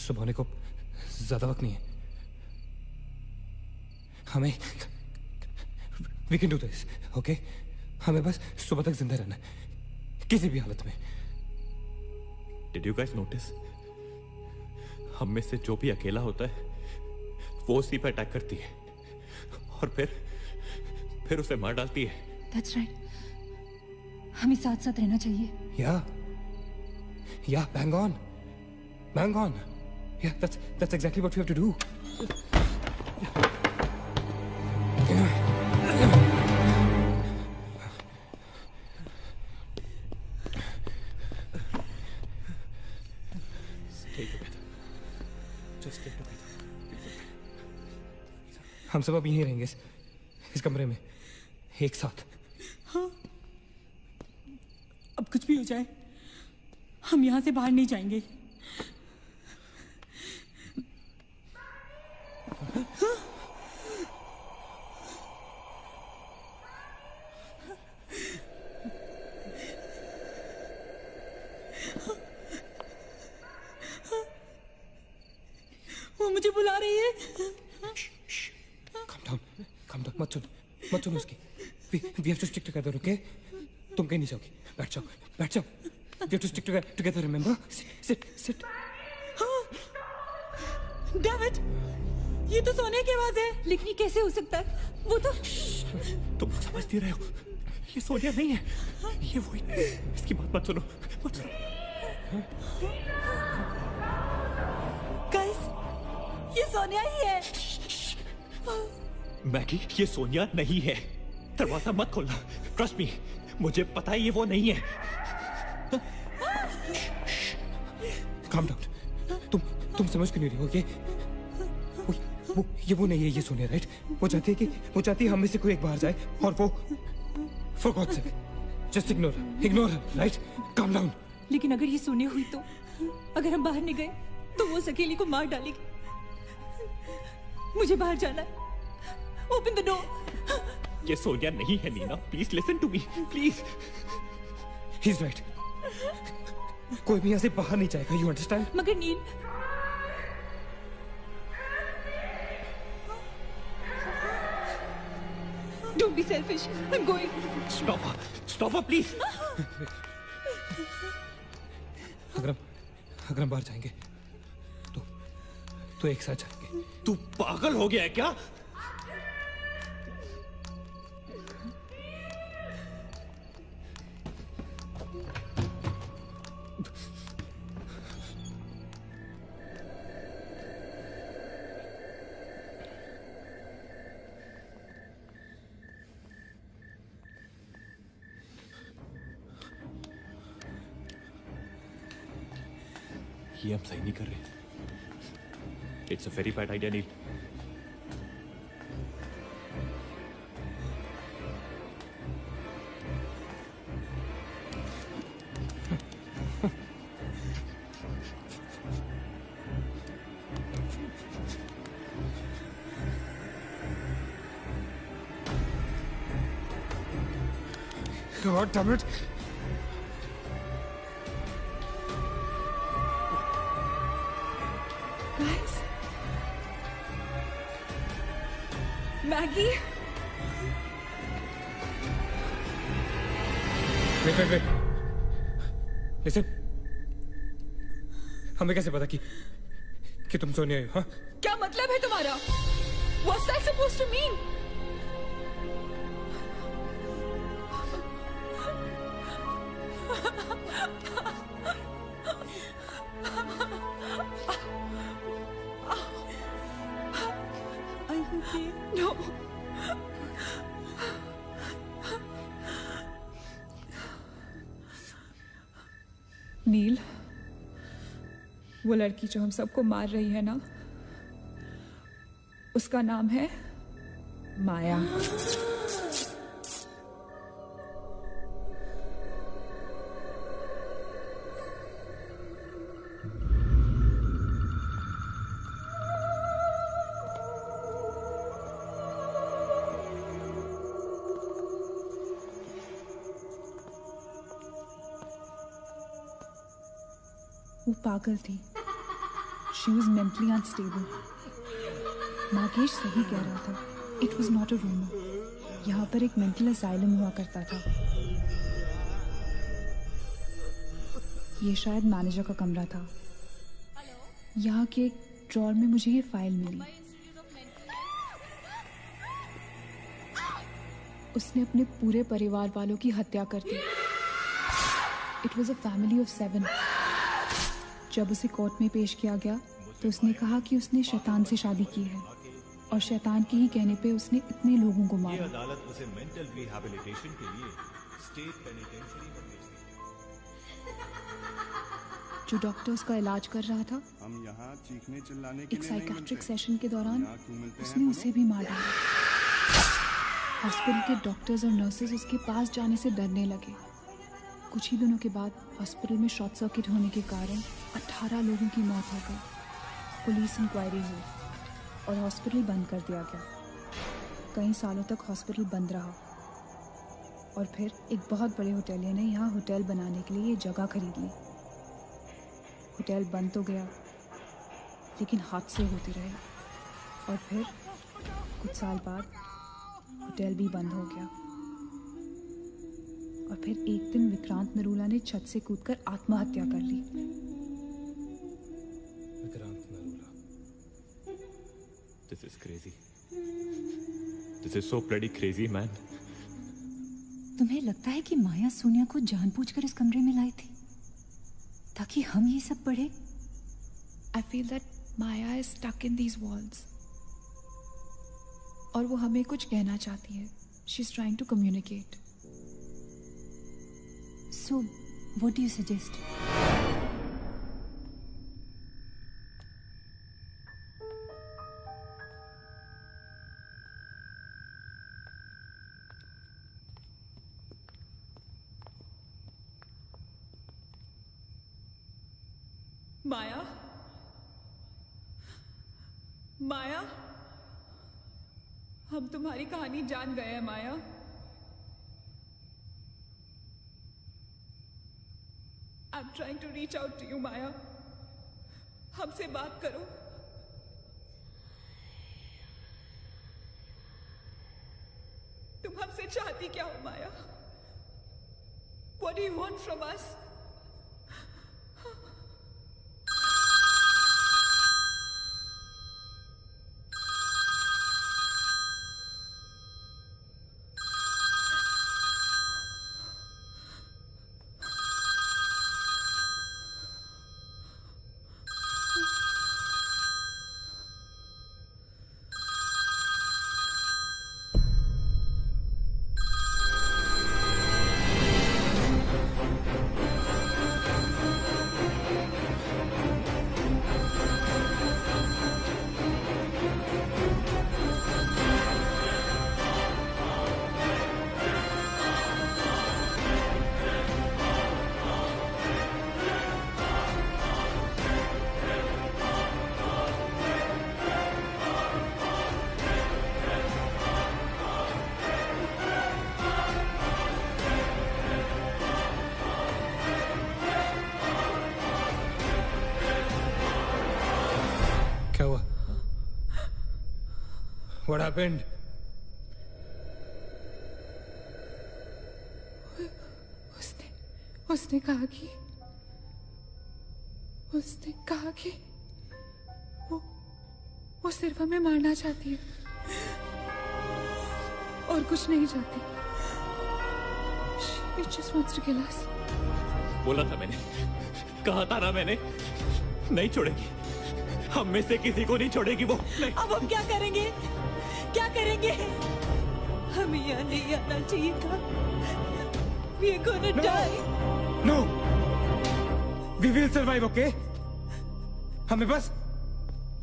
C: सुबह होने को ज्यादा वक्त नहीं है। हमें we can do this, okay? हमें बस सुबह तक जिंदा रहना है, किसी भी हालत में।
A: Did you guys notice? हम में से जो भी अकेला होता है वो उसी पर अटैक करती है और फिर उसे मार डालती है।
B: That's right. हमें साथ साथ रहना चाहिए।
C: Yeah, bang on. Yeah, that's exactly what we have to do.
A: Stay together. Just stay together.
C: हम सब अभी यहीं रहेंगे इस कमरे में एक साथ।
F: हाँ, अब कुछ भी हो जाए हम यहाँ से बाहर नहीं जाएंगे। हाँ? वो मुझे बुला रही है।
C: Calm down, मत सुन उसकी। We have to stick together, okay? तुम कहीं नहीं जाओगी, बैठ जाओ। We have to stick together, remember? Sit.
F: Damn it! ये तो सोने की आवाज है। लेकिन ये कैसे हो सकता है? वो तो
A: तुम समझती रहे हो, ये सोनिया नहीं है, ये वही। इसकी बात मत सुनो।
F: सोनिया ही है।
A: मैगी, ये सोनिया नहीं है। दरवाजा मत खोलना। ट्रस्ट मी, मुझे पता है ये वो नहीं है।
C: Calm down. तुम समझ क्यों नहीं रही हो? ये वो नहीं है, ये सोनिया, राइट? वो चाहती है हम में से कोई एक बाहर जाए और वो for God sake just ignore right? Calm down.
F: लेकिन अगर ये सोनिया हुई तो, अगर हम बाहर नहीं गए तो वो उस अकेली को मार डालेगी। मुझे बाहर जाना है। Open the door.
A: ये सोनिया नहीं है Nina. Please listen to me, please.
C: He is right. कोई भी यहाँ से बाहर नहीं जाएगा, यू अंडरस्टैंड?
F: मगर नील, don't be selfish. I'm going.
A: Stop her, please.
C: अगर हम बाहर जाएंगे तो एक साथ जाएंगे।
A: तू पागल हो गया है क्या? ये हम सही नहीं कर रहे। It's a very bad idea Neel.
C: God damn it.
J: Guys. Maggie.
C: Wait. Listen. हमें कैसे पता कि तुम सोनिया हो? हाँ?
J: क्या मतलब है तुम्हारा? What's that supposed to mean?
F: Are you okay?
J: No. नील, वो लड़की जो हम सबको मार रही है ना, उसका नाम है माया।
B: वो पागल थी। She was mentally unstable. Nagesh सही कह रहा था। It was not a rumour. यहाँ पर एक मेंटल असाइलम हुआ करता था। ये शायद मैनेजर का कमरा था। यहाँ के एक ड्रॉर में मुझे ये फाइल मिली। उसने अपने पूरे परिवार वालों की हत्या कर दी। It was a family of 7। जब उसे कोर्ट में पेश किया गया तो उसने कहा कि उसने शैतान से शादी की है और शैतान के ही कहने पे उसने इतने लोगों को मारा।
L: अदालत उसे मेंटल रिहैबिलिटेशन के लिए स्टेट पेनिटेंशियरी में भेज दी।
B: जो डॉक्टर उसका इलाज कर रहा था,
M: हम यहाँ चीखने चिल्लाने के
B: एक
M: लिए
B: साइकेट्रिक सेशन के दौरान उसने उसे भी मार डाला। हॉस्पिटल के डॉक्टर्स और नर्सेज उसके पास जाने से डरने लगे। कुछ ही दिनों के बाद हॉस्पिटल में शॉर्ट सर्किट होने के कारण 18 लोगों की मौत हो गई। पुलिस इंक्वायरी हुई और हॉस्पिटल बंद कर दिया गया। कई सालों तक हॉस्पिटल बंद रहा और फिर एक बहुत बड़े होटलियर ने यहाँ होटल बनाने के लिए ये जगह खरीद ली। होटल बंद तो गया लेकिन हादसे होते रहे और फिर कुछ साल बाद होटल भी बंद हो गया। और फिर एक दिन विक्रांत नरूला ने छत से कूदकर आत्महत्या कर ली।
C: Vikrant Narula.
A: This is crazy. This is so bloody crazy, man.
B: तुम्हें लगता है कि माया सोनिया को जानबूझकर इस कमरे में लाई थी ताकि हम ये सब पढ़े? I feel that Maya is stuck in these walls और वो हमें कुछ कहना चाहती है. She is trying to communicate.
F: So, what do you suggest?
J: Maya, Maya, हम तुम्हारी कहानी जान गए हैं माया. I'm trying to reach out to you, माया. हमसे बात करो. तुम हमसे चाहती क्या हो माया? What do you want from us?
C: What happened?
J: उसने कहा कि वो सिर्फ हमें मारना चाहती है और कुछ नहीं चाहती. She just wants to kill us.
A: बोला था मैंने, कहा था ना मैंने, नहीं छोड़ेगी. हम में से किसी को नहीं छोड़ेगी वो. नहीं.
F: अब हम क्या करेंगे? क्या करेंगे? हमें यहाँ नहीं आना चाहिए था. We are gonna die.
C: No. We will survive, okay? हमें बस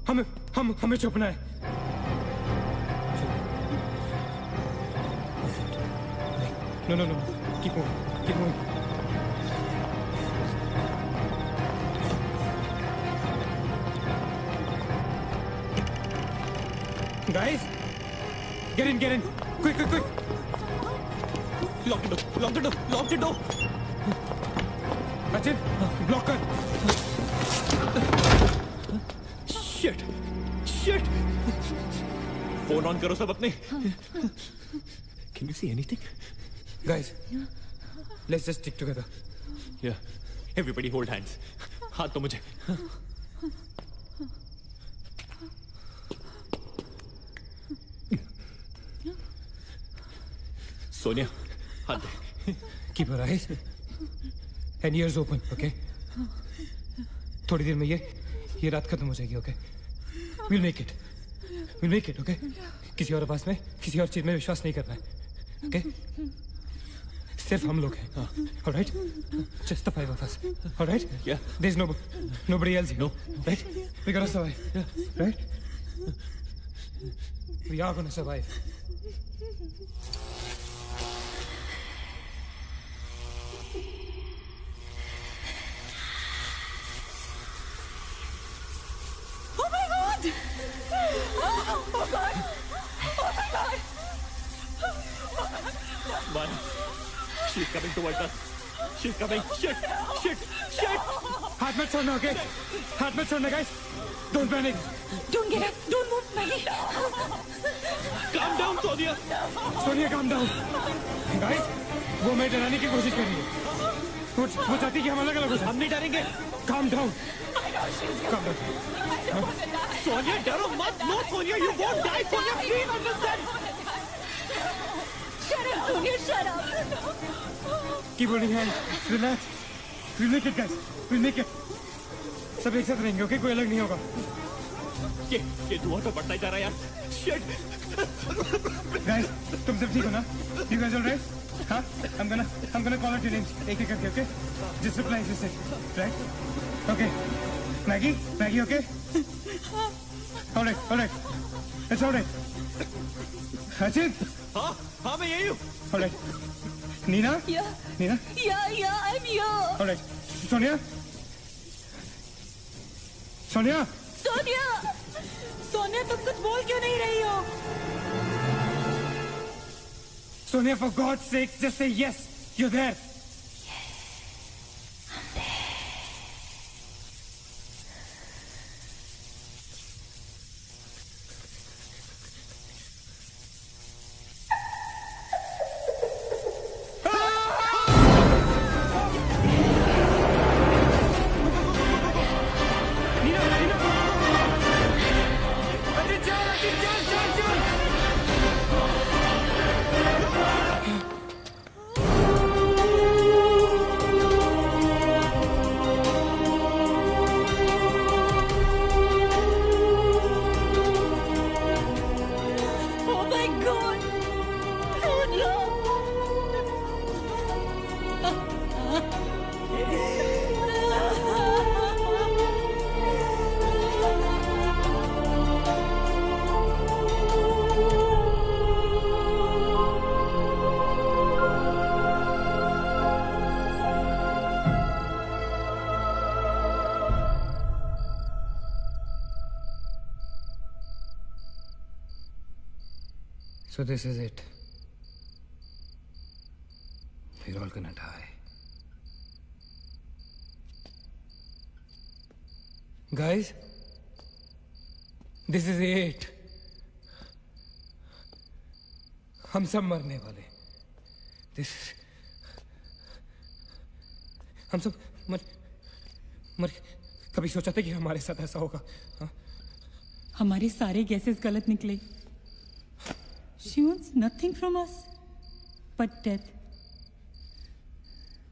C: हमें छुपना है. No. Keep moving. Guys, get in. Quick.
A: Lock the door.
C: Rachit, block कर.
A: Shit. फोन ऑन करो सब अपने. Can you see anything?
C: Guys, let's just stick together.
A: Yeah. Everybody hold hands. हाथ तो मुझे. सोनिया, हाथ दे.
C: Keep your eyes and ears open, okay? थोड़ी देर में ये रात खत्म हो जाएगी, okay? We'll make it, okay? किसी और आवाज में, किसी और चीज में विश्वास नहीं करना है, okay? सिर्फ हम लोग हैं, all right? Just the 5 of us, all right?
A: Yeah.
C: There's nobody else here,
A: no,
C: right? We gotta survive, right? We are gonna survive.
A: Man, she's coming towards us. She's coming. Shit.
C: हाथ मत छोड़ना, okay? हाथ मत छोड़ना, guys. Don't panic.
F: Don't get up. Don't move, Manny.
A: Calm down, Sonia.
C: Sonia, calm down. Guys, वो हमें डराने की कोशिश कर रही है. वो चाहती है कि हम अलग हो जाएं.
A: हम नहीं डरेंगे.
C: Calm down.
A: Sonia, डरो मत. No, Sonia, you won't die. Sonia, please understand.
F: Shut up, Sonia. Shut up.
C: Keep holding hands. Relax. We'll make it, guys. We'll make it. सब एक साथ रहेंगे, okay? कोई अलग नहीं होगा.
A: ये धुआं तो बढ़ता ही जा रहा है यार। Shit!
C: Guys, तुम सब ठीक हो ना? You guys all right? हाँ? I'm gonna call out your names एक एक करके, okay? Just reply if you say, right? Okay. Maggie, okay? All right. It's all right. Ajit?
A: हाँ मैं यही हूँ।
C: All right. Nina?
F: Yeah.
C: Nina?
F: Yeah, I'm here.
C: All right. Sonia?
F: Sonia,
D: तुम कुछ बोल क्यों नहीं रही हो?
C: Sonia, for God's sake, just say yes. You're there. So this is it. We're all gonna die. Guys, this is it. हम सब मरने वाले. This हम सब मर कभी सोचा था कि हमारे साथ ऐसा होगा? हाँ?
D: हमारे सारे गैसेस गलत निकले. She wants nothing from us but death.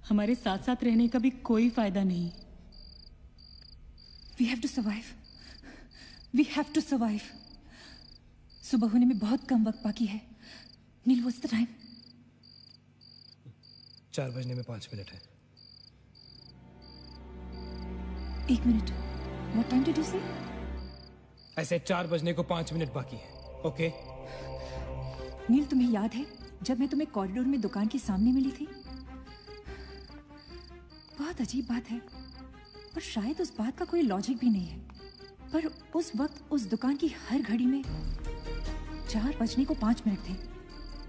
D: हमारे साथ साथ रहने का भी कोई फायदा नहीं.
F: We have to survive. We have to survive. सुबह होने में बहुत कम वक्त बाकी है. नील, what's the time?
C: 4 बजने में 5 मिनट है.
F: 1 minute. What time did you say?
C: ऐसे 4 बजने को 5 मिनट बाकी है. Okay?
F: नील, तुम्हें याद है जब मैं तुम्हें कॉरिडोर में दुकान के सामने मिली थी? बहुत अजीब बात है और शायद उस बात का कोई लॉजिक भी नहीं है, पर उस वक्त उस दुकान की हर घड़ी में 4 बजने को 5 मिनट थे.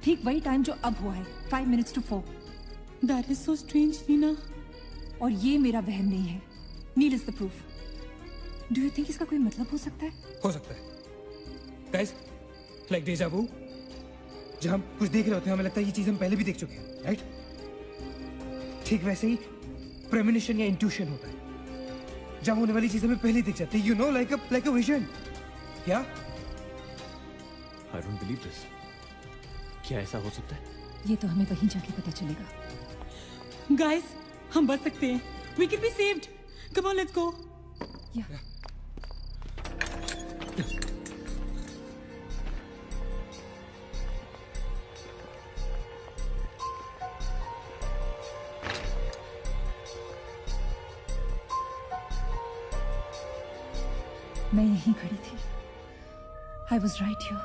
F: ठीक वही टाइम जो अब हुआ है, 5 minutes to 4.
D: That is so strange, Neena.
F: और ये मेरा वहम नहीं है. Neel is the proof. Do you think इसका कोई मतलब हो सकता है?
C: हो सकता है. Guys, like deja vu. जब हम कुछ देख रहे होते हैं हमें लगता है ये चीज हम पहले भी देख चुके हैं, राइट? ठीक वैसे ही प्रेमोनिशन या इंट्यूशन होता है. जब होने वाली चीज हमें पहले दिख जाती है, you know, like a vision. क्या?
A: I don't believe this. क्या ऐसा हो सकता है?
F: ये तो हमें वहीं जाके पता चलेगा.
D: Guys, हम बच सकते हैं. We can be saved. Come on, let's go.
F: Yeah. मैं यहीं खड़ी थी. I was right here.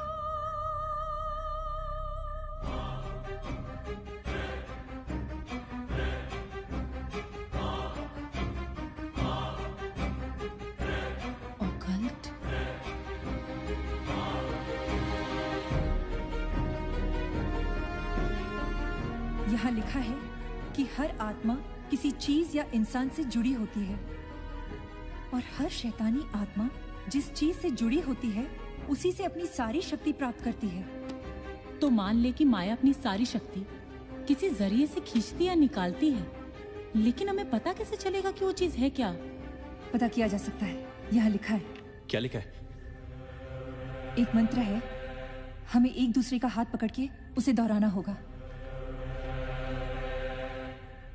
F: Occult. यहाँ लिखा है कि हर आत्मा किसी चीज या इंसान से जुड़ी होती है और हर शैतानी आत्मा जिस चीज से जुड़ी होती है उसी से अपनी सारी शक्ति प्राप्त करती है.
D: तो मान ले कि माया अपनी सारी शक्ति किसी जरिए से खींचती या निकालती है, लेकिन हमें पता कैसे चलेगा कि वो चीज है क्या?
F: पता किया जा सकता है. यहाँ लिखा है.
A: क्या लिखा है?
F: एक मंत्र है. हमें एक दूसरे का हाथ पकड़ के उसे दोहराना होगा.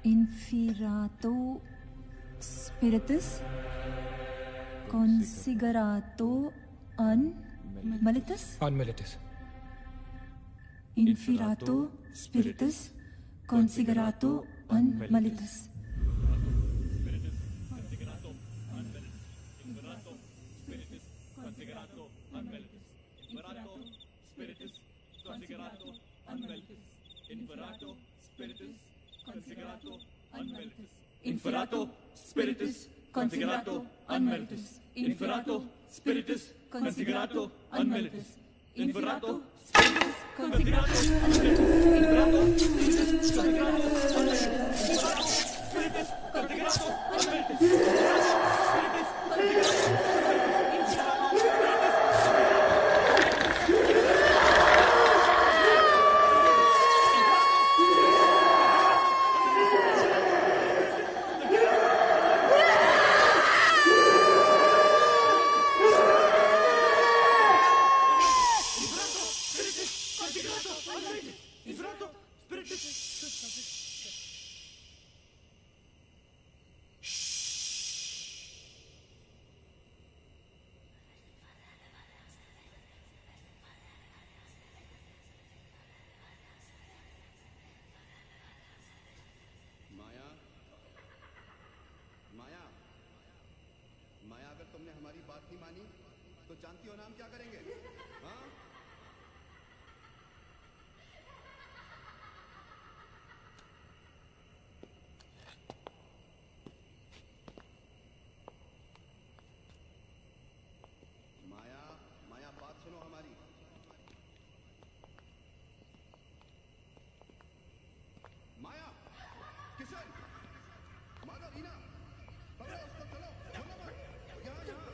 F: इन्फिरातो स्पिरिटस कॉन्सिगरातो Unmilitus?
C: Unmilitus.
F: Inferato Spiritus Consigerato Unmilitus.
A: Inferato Spiritus Consigerato Unmilitus. Inferato Spiritus Consigerato Unmilitus. Inferato Spiritus Consigerato Unmilitus. Inferato Spiritus Consigerato Unmilitus. Inferato Spiritus Consigerato
M: माया, अगर तुमने हमारी बात नहीं मानी तो जानती हो ना हम क्या करेंगे? हाँ? माया, माया बात सुनो हमारी। माया, किशन, माधव, रीना, पकड़ो उसको, चलो, बोलो मत, यहाँ यहाँ।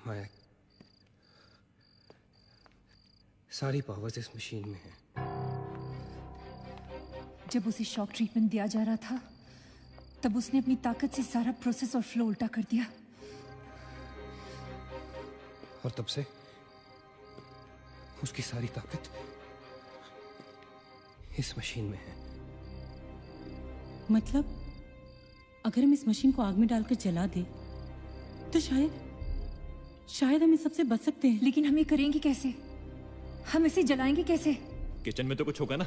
C: माया, सारी पावर्स इस मशीन में है।
F: जब उसे शॉक ट्रीटमेंट दिया जा रहा था तब उसने अपनी ताकत से सारा प्रोसेस और फ्लो उल्टा कर दिया,
C: और तब से उसकी सारी ताकत इस मशीन में है।
D: मतलब अगर हम इस मशीन को आग में डालकर जला दे तो शायद हम इस सबसे बच सकते हैं।
F: लेकिन हम ये करेंगे कैसे? हम इसे जलाएंगे कैसे?
A: किचन में तो कुछ होगा ना,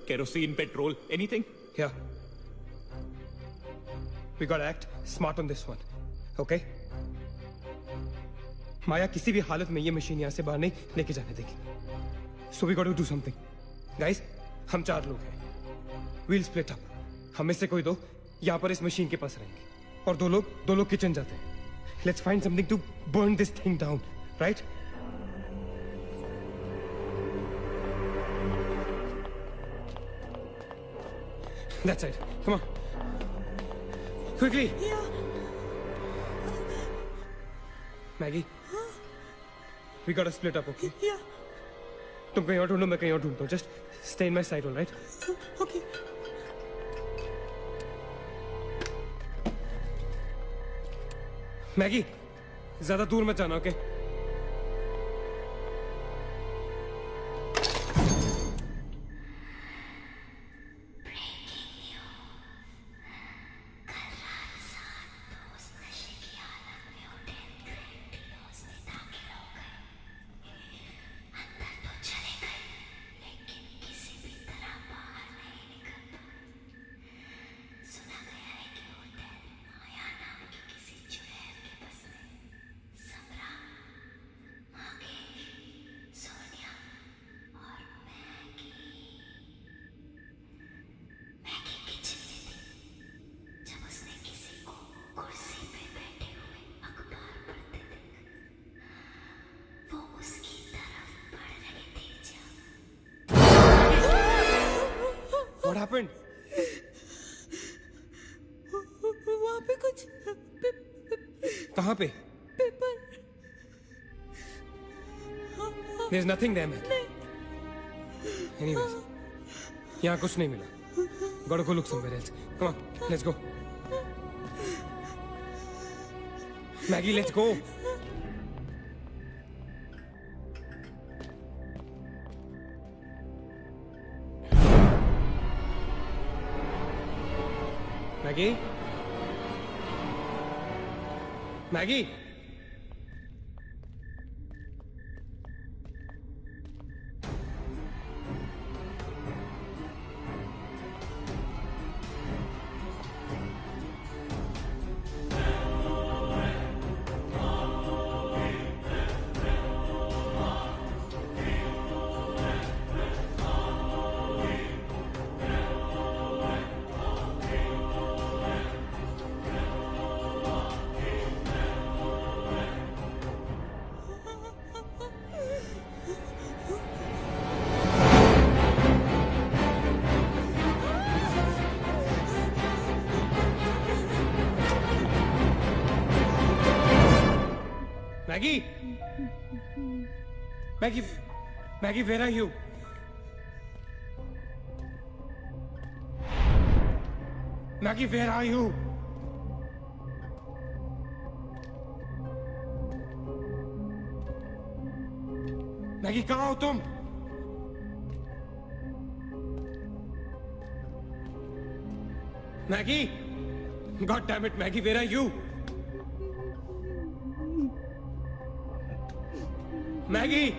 A: kerosene, petrol, anything.
C: Yeah. We gotta act smart on this one, okay? माया किसी भी हालत में ये मशीन यहाँ से बाहर नहीं लेके जाने देगी। So we got to do something guys. हम 4 लोग हैं, वील स्प्लिट अप। हम में से कोई 2 यहाँ पर इस मशीन के पास रहेंगे और 2 लोग किचन जाते हैं। Let's find something to burn this thing down, right? That's it. Come on. Quickly. Maggie. We gotta split up, okay?
K: Yeah.
C: तुम कहीं और ढूंढो, मैं कहीं और ढूंढता हूँ. Just stay in my side, all right?
K: Okay.
C: Maggie, ज्यादा दूर मत जाना, okay? What happened?
K: वहाँ पे कुछ
C: कहाँ पे?
K: Paper.
C: There's nothing there, man. Anyways, यहाँ कुछ नहीं मिला. Gotta go look somewhere else. Come on, let's go. Maggie, let's go. Maggie? Maggie? Maggie? Maggie? Maggie, where are you? Maggie, where are you? Maggie, कहाँ हो तुम? Maggie? God damn it, Maggie, where are you? Maggie!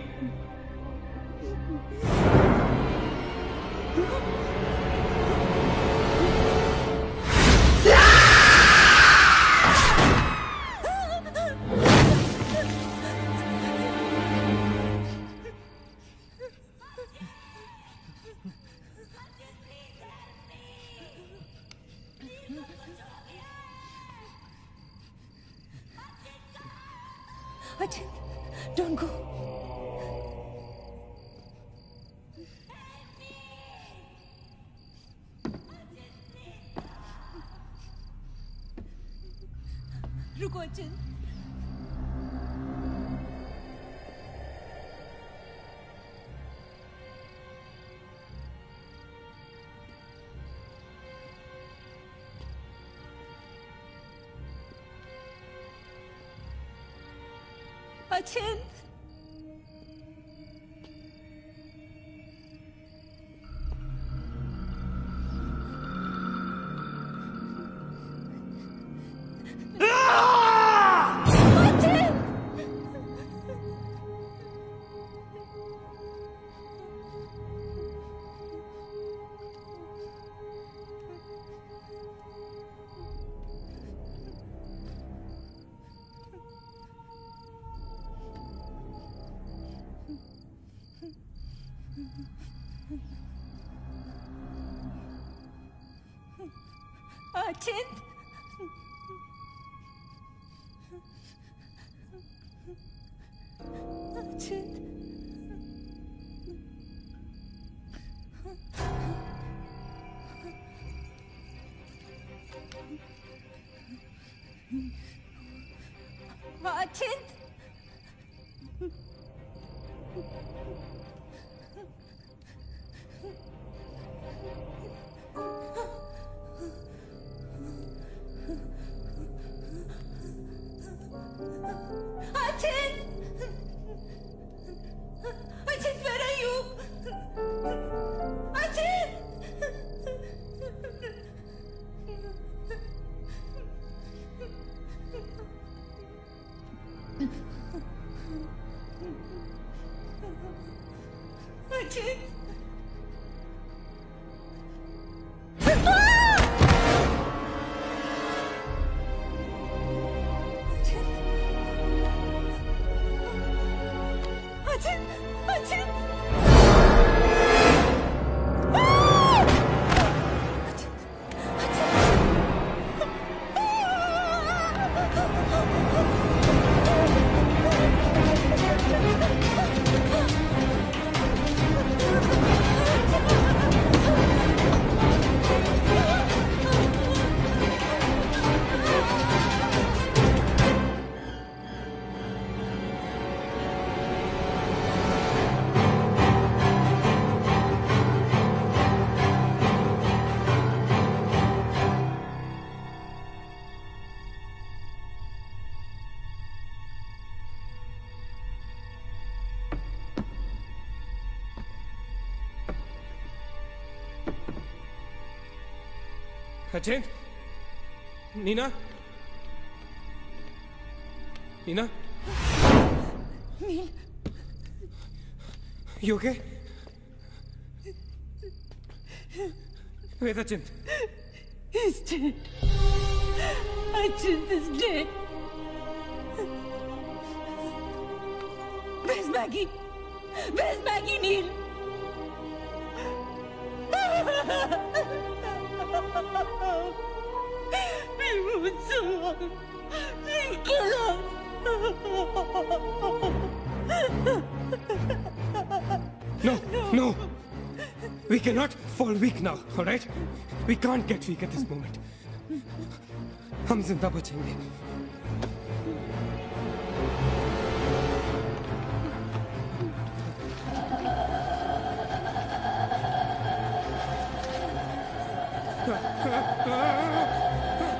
F: Ajit, don't go.
J: रुको अचिंत। अचिंत।
F: अचिंत अचिंत अचिंत Achin, where are you? Achin! Achin!
C: अचिंत, Neena, Neena,
F: nil,
C: you okay? Where's Achint?
K: He's dead. Achint is dead. Where's Maggie? Where's Maggie, Neil? We moved so long. We kill us.
C: No. We cannot fall weak now, all right? We can't get weak at this moment. हम जिंदा बचेंगे.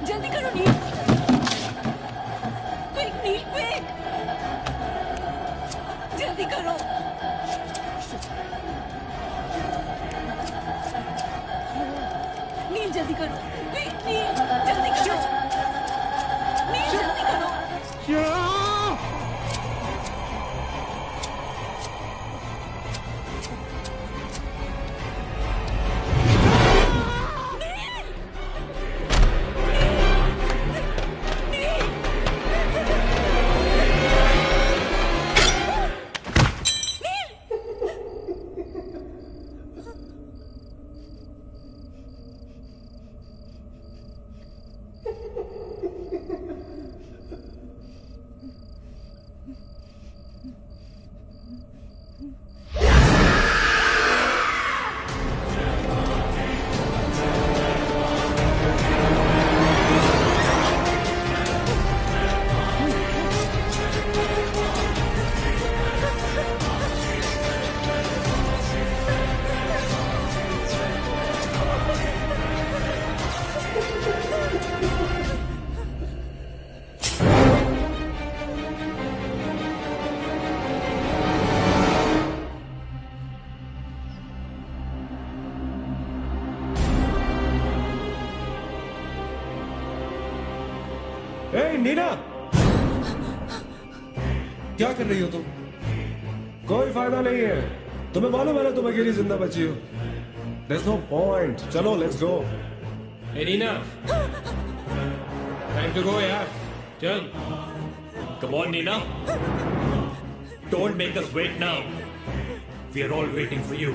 K: जल्दी करो नील. Quick, नील, quick. जल्दी करो. नील जल्दी करो. Quick, नील जल्दी करो. नील जल्दी करो.
I: नीना, क्या कर रही हो तुम? कोई फायदा नहीं है. तुम्हें मालूम है ना तुम अकेली जिंदा बची हो. There's no point. चलो, let's go.
C: Hey Neena, time to go यार. चल.
A: Come on, Nina. Don't make us wait now. We are all waiting for you.